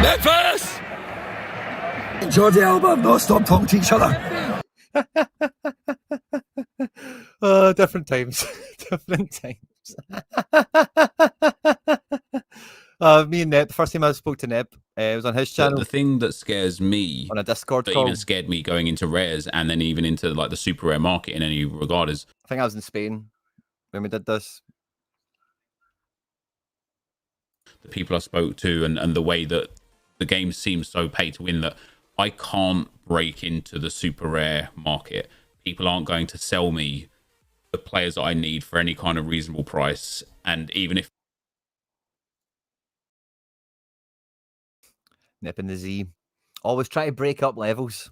Memphis! Jordi Alba have not stopped talking to each other. Different times. Different times. Me and Nep, the first time I spoke to Nep, it was on his channel. The thing that scares me, on a Discord that call. even scared me going into rares and then even into like the super rare market in any regard is, I think I was in Spain when we did this. the people I spoke to and the way that the game seems so pay to win that I can't break into the super rare market. People aren't going to sell me the players that I need for any kind of reasonable price. And even if Nip in the Z. Always try to break up levels.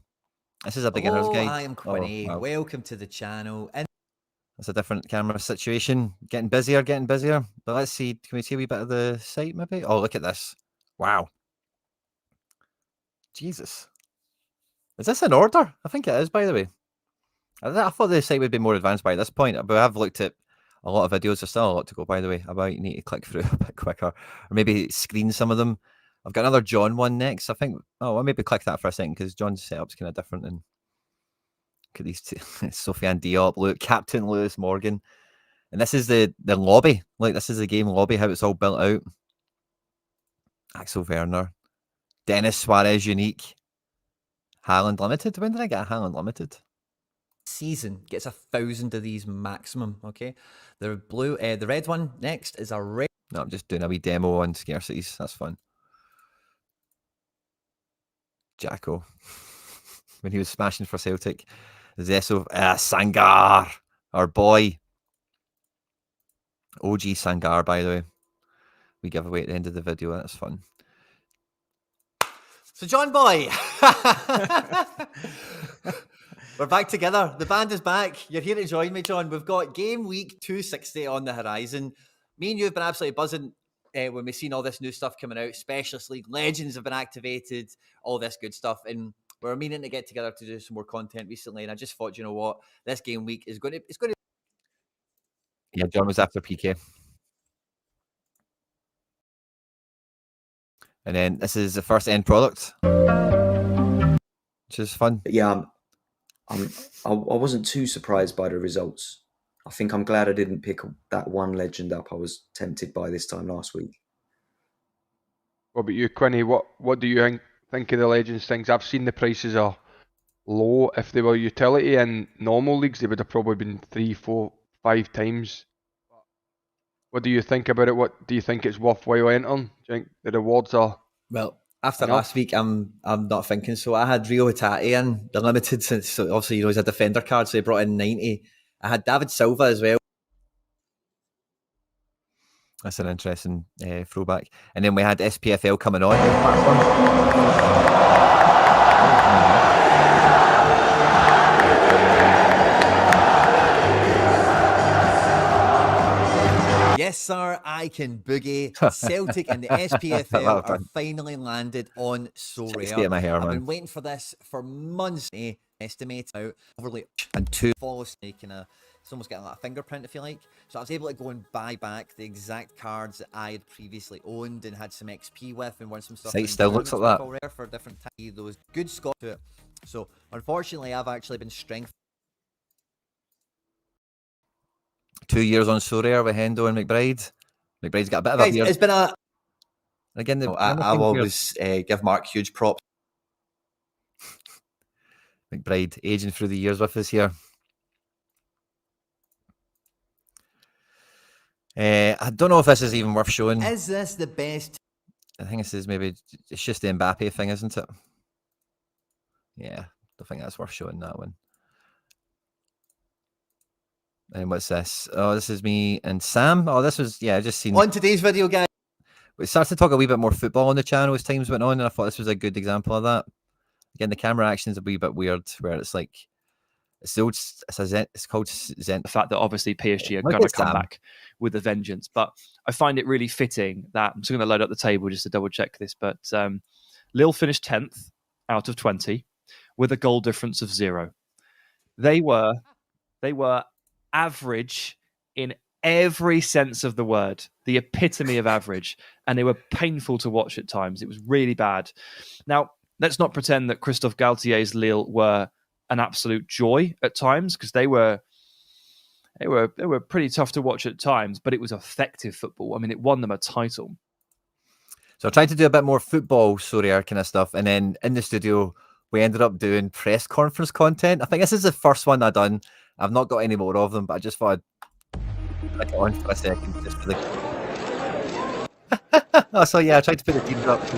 This is a beginner's guide. I am Quinny. wow. Welcome to the channel. And That's a different camera situation. Getting busier. But let's see. Can we see a wee bit of the site maybe? Oh, look at this. Wow. Jesus. Is this in order? I think it is, by the way. I thought the site would be more advanced by this point, but I've looked at a lot of videos. There's still a lot to go, by the way. About you need to click through a bit quicker, or maybe screen some of them. I've got another John one next. I think. Oh, I'll maybe click that for a second because John's setup's kind of different. And look at these two: Sofiane Diop, Luke, Captain Lewis Morgan, and this is the lobby. Like this is the game lobby, how it's all built out. Axel Werner, Dennis Suarez, unique. Haaland limited. When did I get a Haaland limited? season gets 1,000 of these maximum. Okay, the blue, the red one next is a red. No, I'm just doing a wee demo on scarcities. That's fun. Jacko, when he was smashing for Celtic. Zesso, Sangar, our boy. OG Sangar, by the way. We give away at the end of the video. That's fun. So, John Boy, we're back together. The band is back. You're here to join me, John. We've got game week 260 on the horizon. Me and you have been absolutely buzzing when we've seen all this new stuff coming out. Specialist League Legends have been activated, all this good stuff. And we're meaning to get together to do some more content recently. And I just thought, you know what, this game week is going to. Yeah, John was after PK. And then this is the first end product, which is fun. Yeah, I wasn't too surprised by the results. I think I'm glad I didn't pick that one legend up I was tempted by this time last week. What about you, Quinny? What do you think of the legends things? I've seen the prices are low. If they were utility in normal leagues, they would have probably been 3, 4, 5 times. What do you think about it? What do you think it's worthwhile entering? Do you think the rewards are? Well, after last week, I'm not thinking so. I had Rio Hatate in the limited, since so obviously he's a defender card, so he brought in 90. I had David Silva as well. That's an interesting throwback. And then we had SPFL coming on. Yes, sir, I can boogie. Celtic and the SPFL are finally landed on Sorare. I've been waiting for this for months. Estimate out overly and 2 follows making it's almost getting like a fingerprint, if you like. So I was able to go and buy back the exact cards that I had previously owned and had some XP with, and won some stuff. It still looks like that. For different those good Scott to it. So unfortunately, I've actually been strengthened. 2 years on Sorare with Hendo and McBride. McBride's got a bit of a beard. It's been a. Again, I've always give Mark huge props. McBride aging through the years with us here. I don't know if this is even worth showing. Is this the best? I think this is maybe it's just the Mbappe thing, isn't it? Yeah, don't think that's worth showing that one. And what's this? Oh, this is me and Sam. Oh, this was, yeah, I just seen. On today's video, guys. We started to talk a wee bit more football on the channel as times went on, and I thought this was a good example of that. Again, the camera action is a wee bit weird, where it's like, it's called Zen. The fact that obviously PSG are going to come back with a vengeance, but I find it really fitting that I'm just going to load up the table just to double check this. But Lille finished 10th out of 20 with a goal difference of 0. They were average in every sense of the word, the epitome of average, and they were painful to watch at times. It was really bad. Now, let's not pretend that Christophe Galtier's Lille were an absolute joy at times, because they were pretty tough to watch at times, but it was effective football. I mean, it won them a title. So I tried to do a bit more football, Sorare kind of stuff, and then in the studio we ended up doing press conference content. I think this is the first one I've done. I've not got any more of them, but I just thought I'd click it on for a second just for the. Oh, so yeah, I tried to put the teams up. So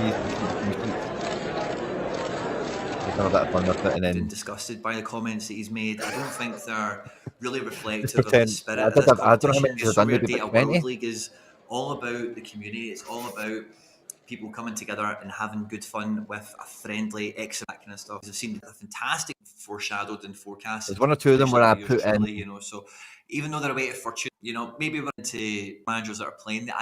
have a bit of fun with it, and then Disgusted by the comments that he's made. I don't think they're really reflective of the pretend. spirit I of this don't know how many competition. these I've done, Sorare maybe Data about 20. World League is all about the community. It's all about people coming together and having good fun with a friendly excellent that kind of stuff. I've seen a fantastic foreshadowed and forecast. There's one or two of them where I put in. You know, so even though they're waiting for, you know, maybe we're into managers that are playing the,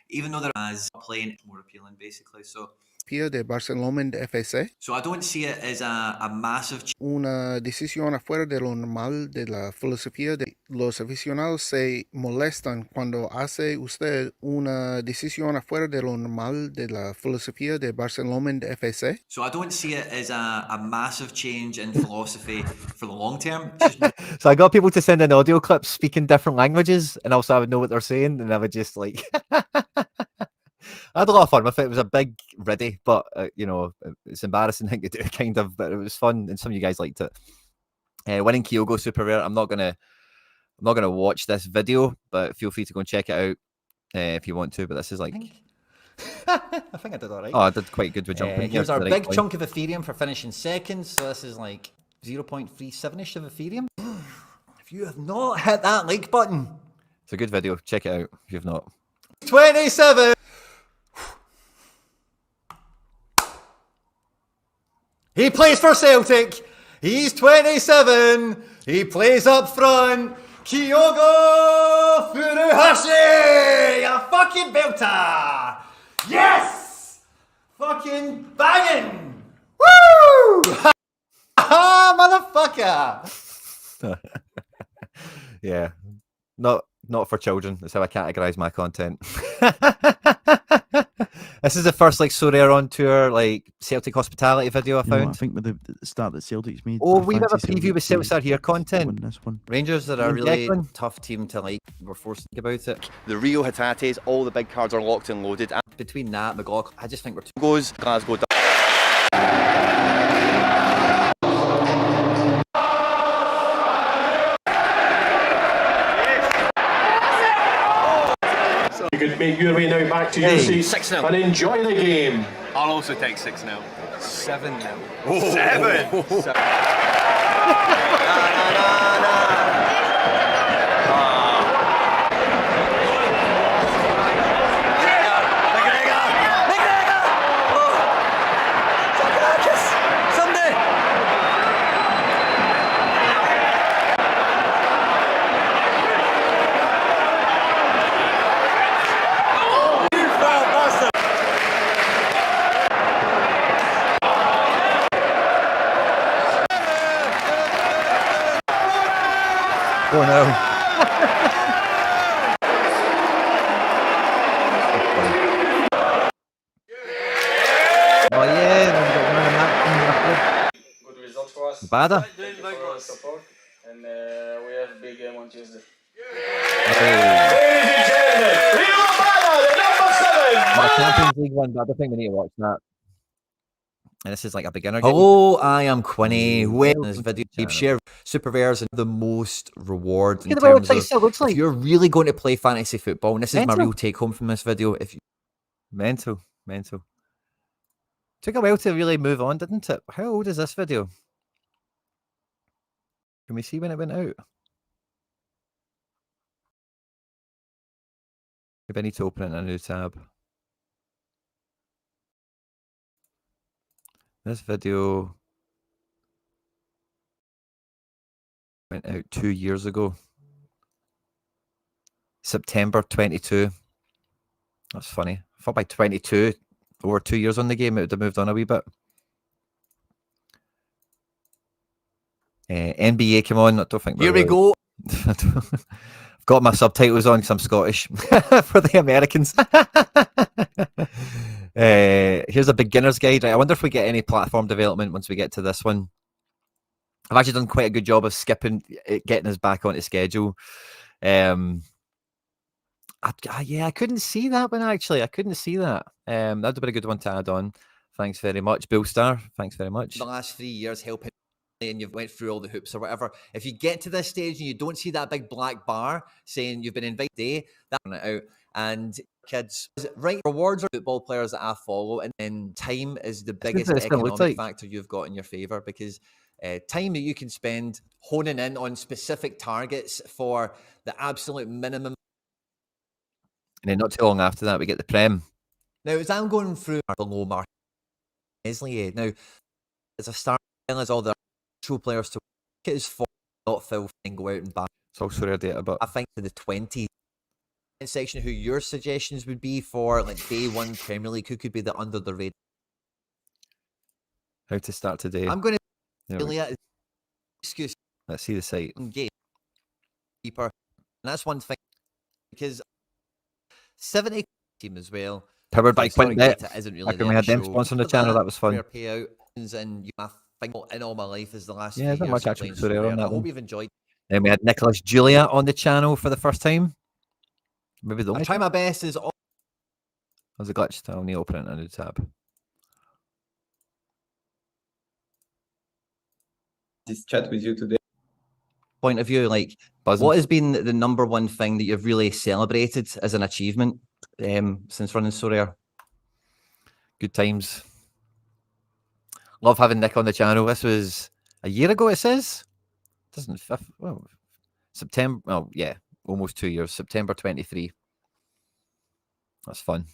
even though they're as playing, it's more appealing basically. So. De Barcelona de FC. So I don't see it as a massive. Una decisión afuera de lo normal de la filosofía de los aficionados se molestan cuando hace usted una decisión afuera de lo normal de la filosofía de Barcelona de FC. So I don't see it as a massive change in philosophy for the long term. So I got people to send in audio clips speaking different languages, and also I would know what they're saying, and I would just like. I had a lot of fun with it. It was a big ready, but you know, it's embarrassing thing to do, kind of, but it was fun, and some of you guys liked it. Winning Kyogo super rare. I'm not gonna watch this video, but feel free to go and check it out if you want to. But this is like, I think I did all right. Oh, I did quite good with jumping. Here's our big chunk of Ethereum for finishing second. So this is like 0.37ish of Ethereum. If you have not hit that like button, it's a good video. Check it out if you've not. 27. He plays for Celtic. He's 27. He plays up front. Kyogo Furuhashi! A fucking belter! Yes! Fucking banging! Woo! Motherfucker! Yeah. Not for children. That's how I categorize my content. This is the first like Sorare on tour, like Celtic hospitality video I found. I think with the start that Celtic's made. Oh, we have a preview with Celtic are here content. This one. Rangers are a really tough team to like. We're forced to think about it. The Rio Hitates, all the big cards are locked and loaded. And between that, McLaughlin, I just think we're two goes Glasgow. You could make your way now back to your seats 6-0. and enjoy the game. I'll also take 6-0. 7-0. Oh. 7! Oh no. Oh yeah, Good result for Bada. Support, and we have a big game on Tuesday. Not a Champions League one, but I think we need to watch that. And this is like a beginner game. Hello, I am Quinny. Well, in this video, share super rares and the most reward in terms of if you're really going to play fantasy football. And this is my real take home from this video. If you mental. Took a while to really move on, didn't it? How old is this video? Can we see when it went out? Maybe I need to open it in a new tab. This video went out 2 years ago. September 22. That's funny. I thought by 22, over 2 years on the game, it would have moved on a wee bit. NBA came on. I don't think. Here we go. I've got my subtitles on because I'm Scottish for the Americans. Here's a beginner's guide. I wonder if we get any platform development once we get to this one. I've actually done quite a good job of skipping, getting us back onto schedule. Yeah, I couldn't see that one actually. I couldn't see that. That'd have been a good one to add on. Thanks very much, Bill Star. Thanks very much. The last 3 years helping, and you've went through all the hoops or whatever. If you get to this stage and you don't see that big black bar saying you've been invited, that's out. And kids, right? Rewards are football players that I follow, and then time is the biggest economic factor you've got in your favor because time that you can spend honing in on specific targets for the absolute minimum. And then not too long after that, we get the Prem. Now, as I'm going through below Mark Leslie, now as a start, as all the actual players to it is for not filth and go out and buy. It's also rare data, but I think to the 20 section who your suggestions would be for like day one Premier League, who could be the under the radar. How to start today? I'm going to excuse. Let's see the site. Keeper, and that's one thing because 70 team as well. Powered by Quinny. Isn't really we had them sponsor on the channel. That was fun. Payout and I think in all my life is the last. Yeah, not much actually. On that I hope you've enjoyed. Then we had Nicholas Julia on the channel for the first time. Maybe the. I try my best. Is all. There's a glitch. I'll need to open it in a new tab. This chat with you today. Point of view, like, what has been the number one thing that you've really celebrated as an achievement since running Sorare? Good times. Love having Nick on the channel. This was a year ago, it says. Doesn't well, September. Oh yeah, almost 2 years. September 23. That's fun.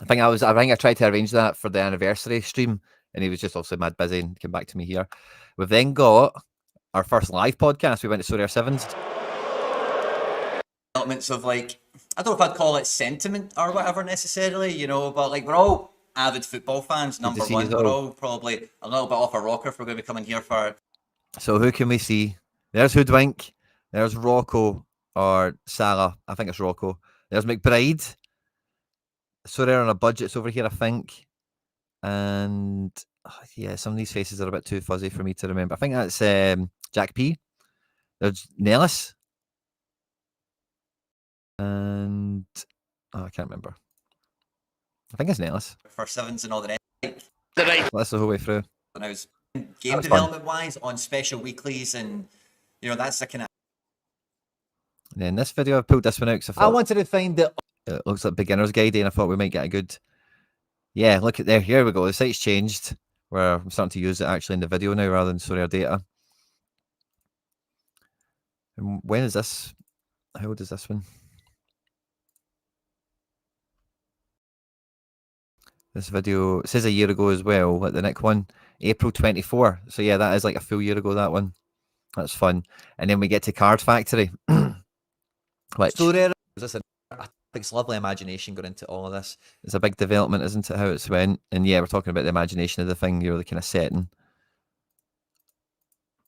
I think I tried to arrange that for the anniversary stream, and he was just also mad busy and came back to me here. We've then got our first live podcast. We went to Sorare Sevens. Elements of like, I don't know if I'd call it sentiment or whatever necessarily, you know, but like we're all avid football fans, number one. We're all probably a little bit off a rocker if we're going to be coming here for. So who can we see? There's Hoodwink. There's Rocco or Salah. I think it's Rocco. There's McBride. Sorare on a budget's over here, I think. And yeah, some of these faces are a bit too fuzzy for me to remember. I think that's Jack P. There's Nellis. And I can't remember. I think it's Nellis. For sevens and all the rest. That's the whole way through. When I was game development wise on special weeklies, and you know that's the kind of. And then this video, I pulled this one out because I wanted to find it. It looks like beginner's guide, and I thought we might get a good. Yeah, look at there. Here we go. The site's changed. Where I'm starting to use it actually in the video now rather than Sorare data. And when is this? How old is this one? This video, it says a year ago as well, like the next one, April 24. So yeah, that is like a full year ago, that one. That's fun. And then we get to Card Factory. Which, Sorare, I think it's lovely imagination going into all of this. It's a big development, isn't it, how it's went? And yeah, we're talking about the imagination of the thing, you're the kind of setting.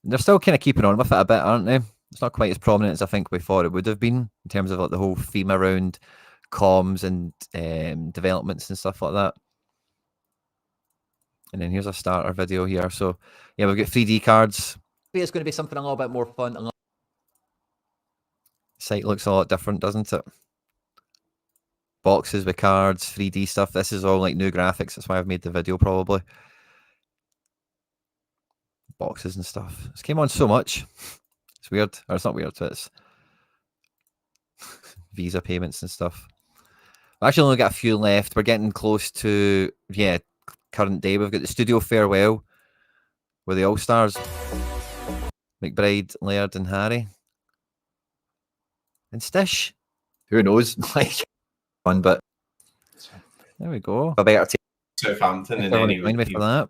They're still kind of keeping on with it a bit, aren't they? It's not quite as prominent as I think we thought it would have been in terms of like the whole theme around comms and developments and stuff like that. And then here's a starter video here. So yeah, we've got 3D cards. Maybe it's going to be something a little bit more fun. Site looks a lot different, doesn't it? Boxes with cards, 3D stuff. This is all like new graphics. That's why I've made the video probably. Boxes and stuff. This came on so much. It's weird. Or it's not weird. It's Visa payments and stuff. I've actually only got a few left. We're getting close to, yeah, current day. We've got the Studio Farewell with the All-Stars. McBride, Laird and Harry. And Stish. Who knows? Like, fun, but there we go. I better take Southampton and remind me for that.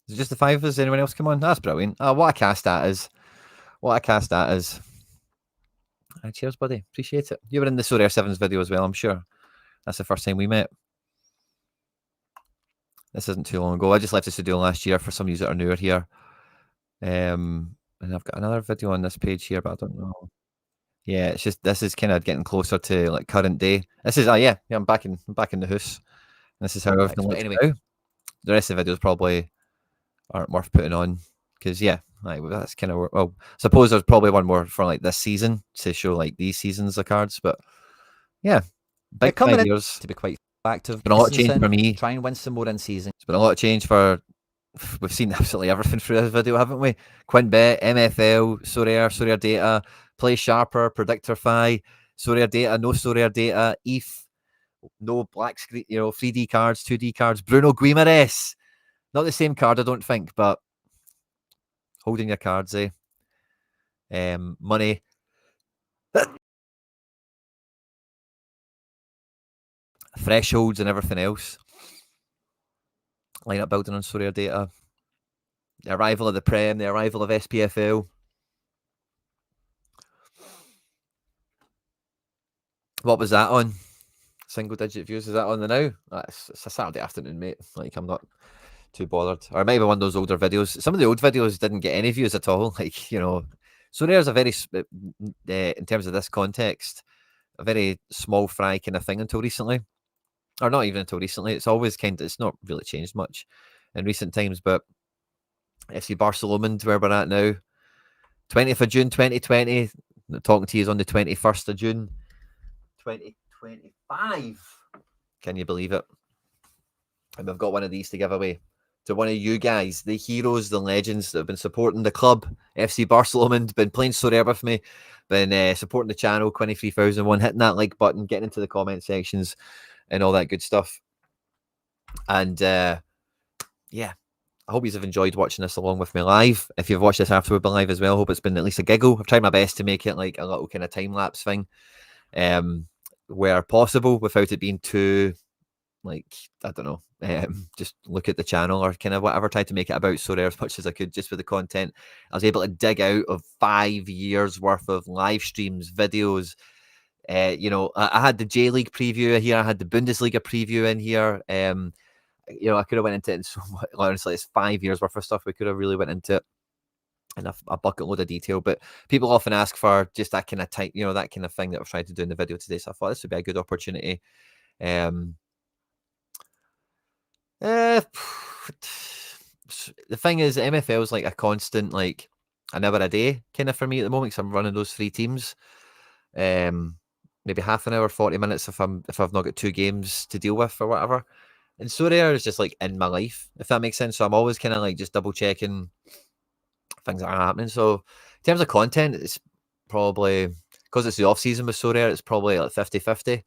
Is it just the 5 of us? Anyone else come on? That's brilliant. Oh, what a cast that is. What a cast that is. Cheers, buddy. Appreciate it. You were in the Sorare 7's video as well, I'm sure. That's the first time we met. This isn't too long ago. I just left the studio last year for some of you that are newer here. And I've got another video on this page here, but I don't know. Yeah, it's just this is kind of getting closer to like current day. This is yeah, I'm back in the house. This is how everything looks anyway. Now. The rest of the videos probably aren't worth putting on because yeah, like that's kind of well. Suppose there's probably one more for like this season to show like these seasons of cards, but yeah, big coming years to be quite active. It's been a lot of change for me. Try and win some more in season. It's been a lot of change for. We've seen absolutely everything through this video, haven't we? QuinBet, MFL, Sorare Data, Play Sharper, Predictorfy, Sorare Data, no Sorare Data, ETH, no black screen, 3D cards, 2D cards, Bruno Guimares. Not the same card, I don't think, but holding your cards, eh? Money. Thresholds and everything else. Lineup building on Sorare Data. The arrival of the Prem, the arrival of SPFL. What was that on? Single digit views. Is that on the now? It's a Saturday afternoon, mate. Like, I'm not too bothered. Or maybe one of those older videos. Some of the old videos didn't get any views at all. Like, Sorare's a very, in terms of this context, a very small fry kind of thing until recently. Or not even until recently. It's always it's not really changed much in recent times, but FC Barcelona, where we're at now, 20th of June 2020. Talking to you is on the 21st of June 2025. Can you believe it? And we've got one of these to give away to one of you guys, the heroes, the legends that have been supporting the club, FC Barcelona, been playing Sorare with me, been supporting the channel, Quinny 3001, hitting that like button, getting into the comment sections and all that good stuff. And yeah, I hope you have enjoyed watching this along with me live. If you've watched this afterward live as well, I hope it's been at least a giggle. I've tried my best to make it like a little kind of time-lapse thing where possible without it being too, like, I don't know, just look at the channel or kind of whatever. Tried to make it about Sorare as much as I could just with the content. I was able to dig out of 5 years worth of live streams, videos. I had the J-League preview here. I had the Bundesliga preview in here. I could have went into it in so much, honestly, it's 5 years worth of stuff. We could have really went into it in a bucket load of detail, but people often ask for just that kind of type, that kind of thing that I've tried to do in the video today. So I thought this would be a good opportunity. The thing is, MFL is like a constant, like an hour a day kind of for me at the moment, because I'm running those 3 teams. Maybe half an hour, 40 minutes if I've not got 2 games to deal with or whatever. And Sorare is just like in my life, if that makes sense. So I'm always kind of like just double checking things that are happening. So in terms of content, it's probably, because it's the off season with Sorare, it's probably like 50-50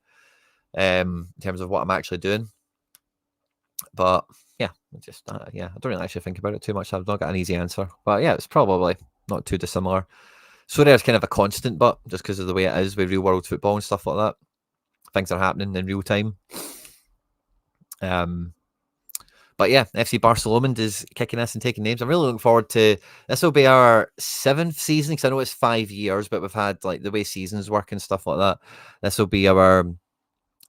in terms of what I'm actually doing. But yeah, I don't really actually think about it too much. I've not got an easy answer. But yeah, it's probably not too dissimilar. Sorare is kind of a constant, but just because of the way it is with real world football and stuff like that. Things are happening in real time. But yeah, FC Barcelona is kicking ass and taking names. I'm really looking forward to this. Will be our 7th season, because I know it's 5 years, but we've had like the way seasons work and stuff like that. This will be our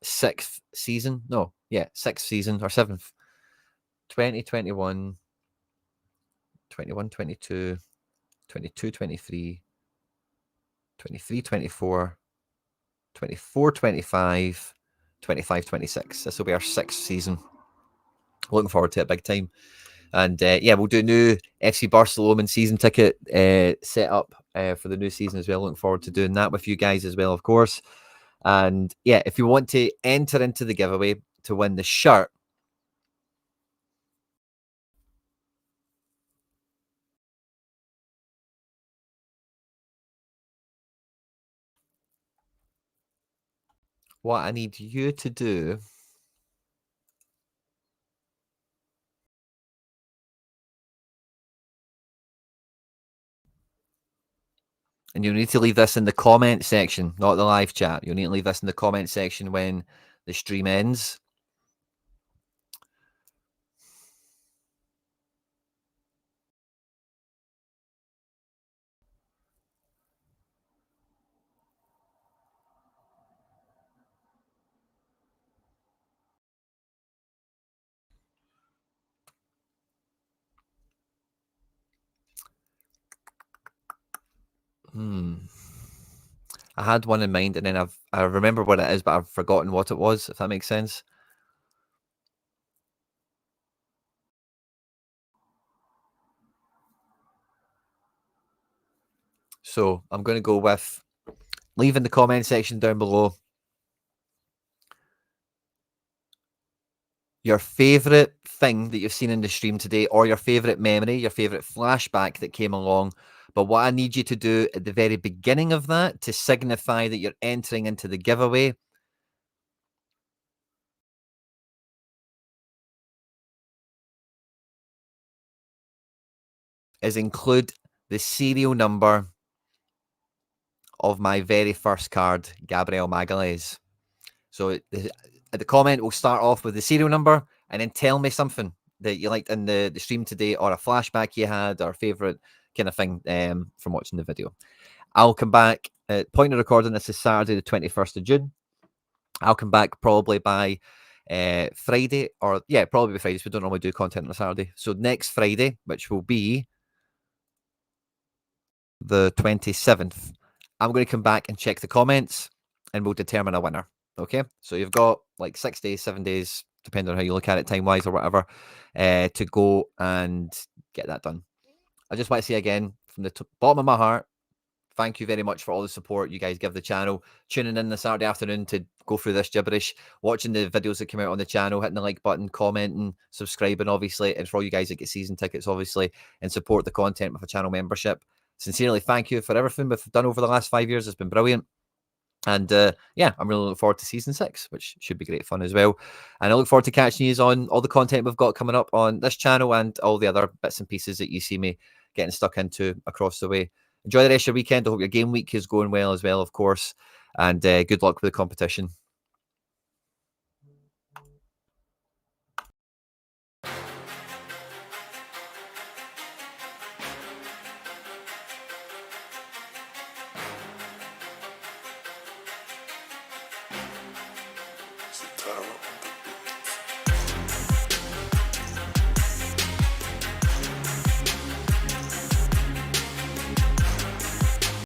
6th season. No, yeah, 6th season or 7th. 2021, 21, 22, 22, 23, 23, 24, 24, 25, 25, 26. This will be our 6th season Looking forward to it big time. And yeah, we'll do a new FC Barcelona season ticket set up for the new season as well. Looking forward to doing that with you guys as well, of course. And yeah, if you want to enter into the giveaway to win the shirt, what I need you to do and you'll need to leave this in the comment section, not the live chat. You'll need to leave this in the comment section when the stream ends. I had one in mind and then I remember what it is, but I've forgotten what it was, if that makes sense. So I'm going to go with leave in the comment section down below your favorite thing that you've seen in the stream today, or your favorite memory, your favorite flashback that came along. But what I need you to do at the very beginning of that to signify that you're entering into the giveaway is include the serial number of my very first card, Gabriel Magalhaes. So the comment will start off with the serial number and then tell me something that you liked in the stream today, or a flashback you had, or a favorite kind of thing from watching the video. I'll come back at point of recording. This is Saturday, the 21st of June. I'll come back probably by Friday, or yeah, probably by Friday. So we don't normally do content on a Saturday. So next Friday, which will be the 27th, I'm going to come back and check the comments and we'll determine a winner. Okay, so you've got like 6 days, 7 days, depending on how you look at it, time wise or whatever, to go and get that done. I just want to say again, from the bottom of my heart, thank you very much for all the support you guys give the channel. Tuning in this Saturday afternoon to go through this gibberish, watching the videos that come out on the channel, hitting the like button, commenting, subscribing, obviously, and for all you guys that get season tickets, obviously, and support the content with a channel membership. Sincerely, thank you for everything we've done over the last 5 years. It's been brilliant. And yeah, I'm really looking forward to season 6, which should be great fun as well. And I look forward to catching you on all the content we've got coming up on this channel and all the other bits and pieces that you see me getting stuck into across the way. Enjoy the rest of your weekend. I hope your game week is going well as well, of course. And good luck with the competition.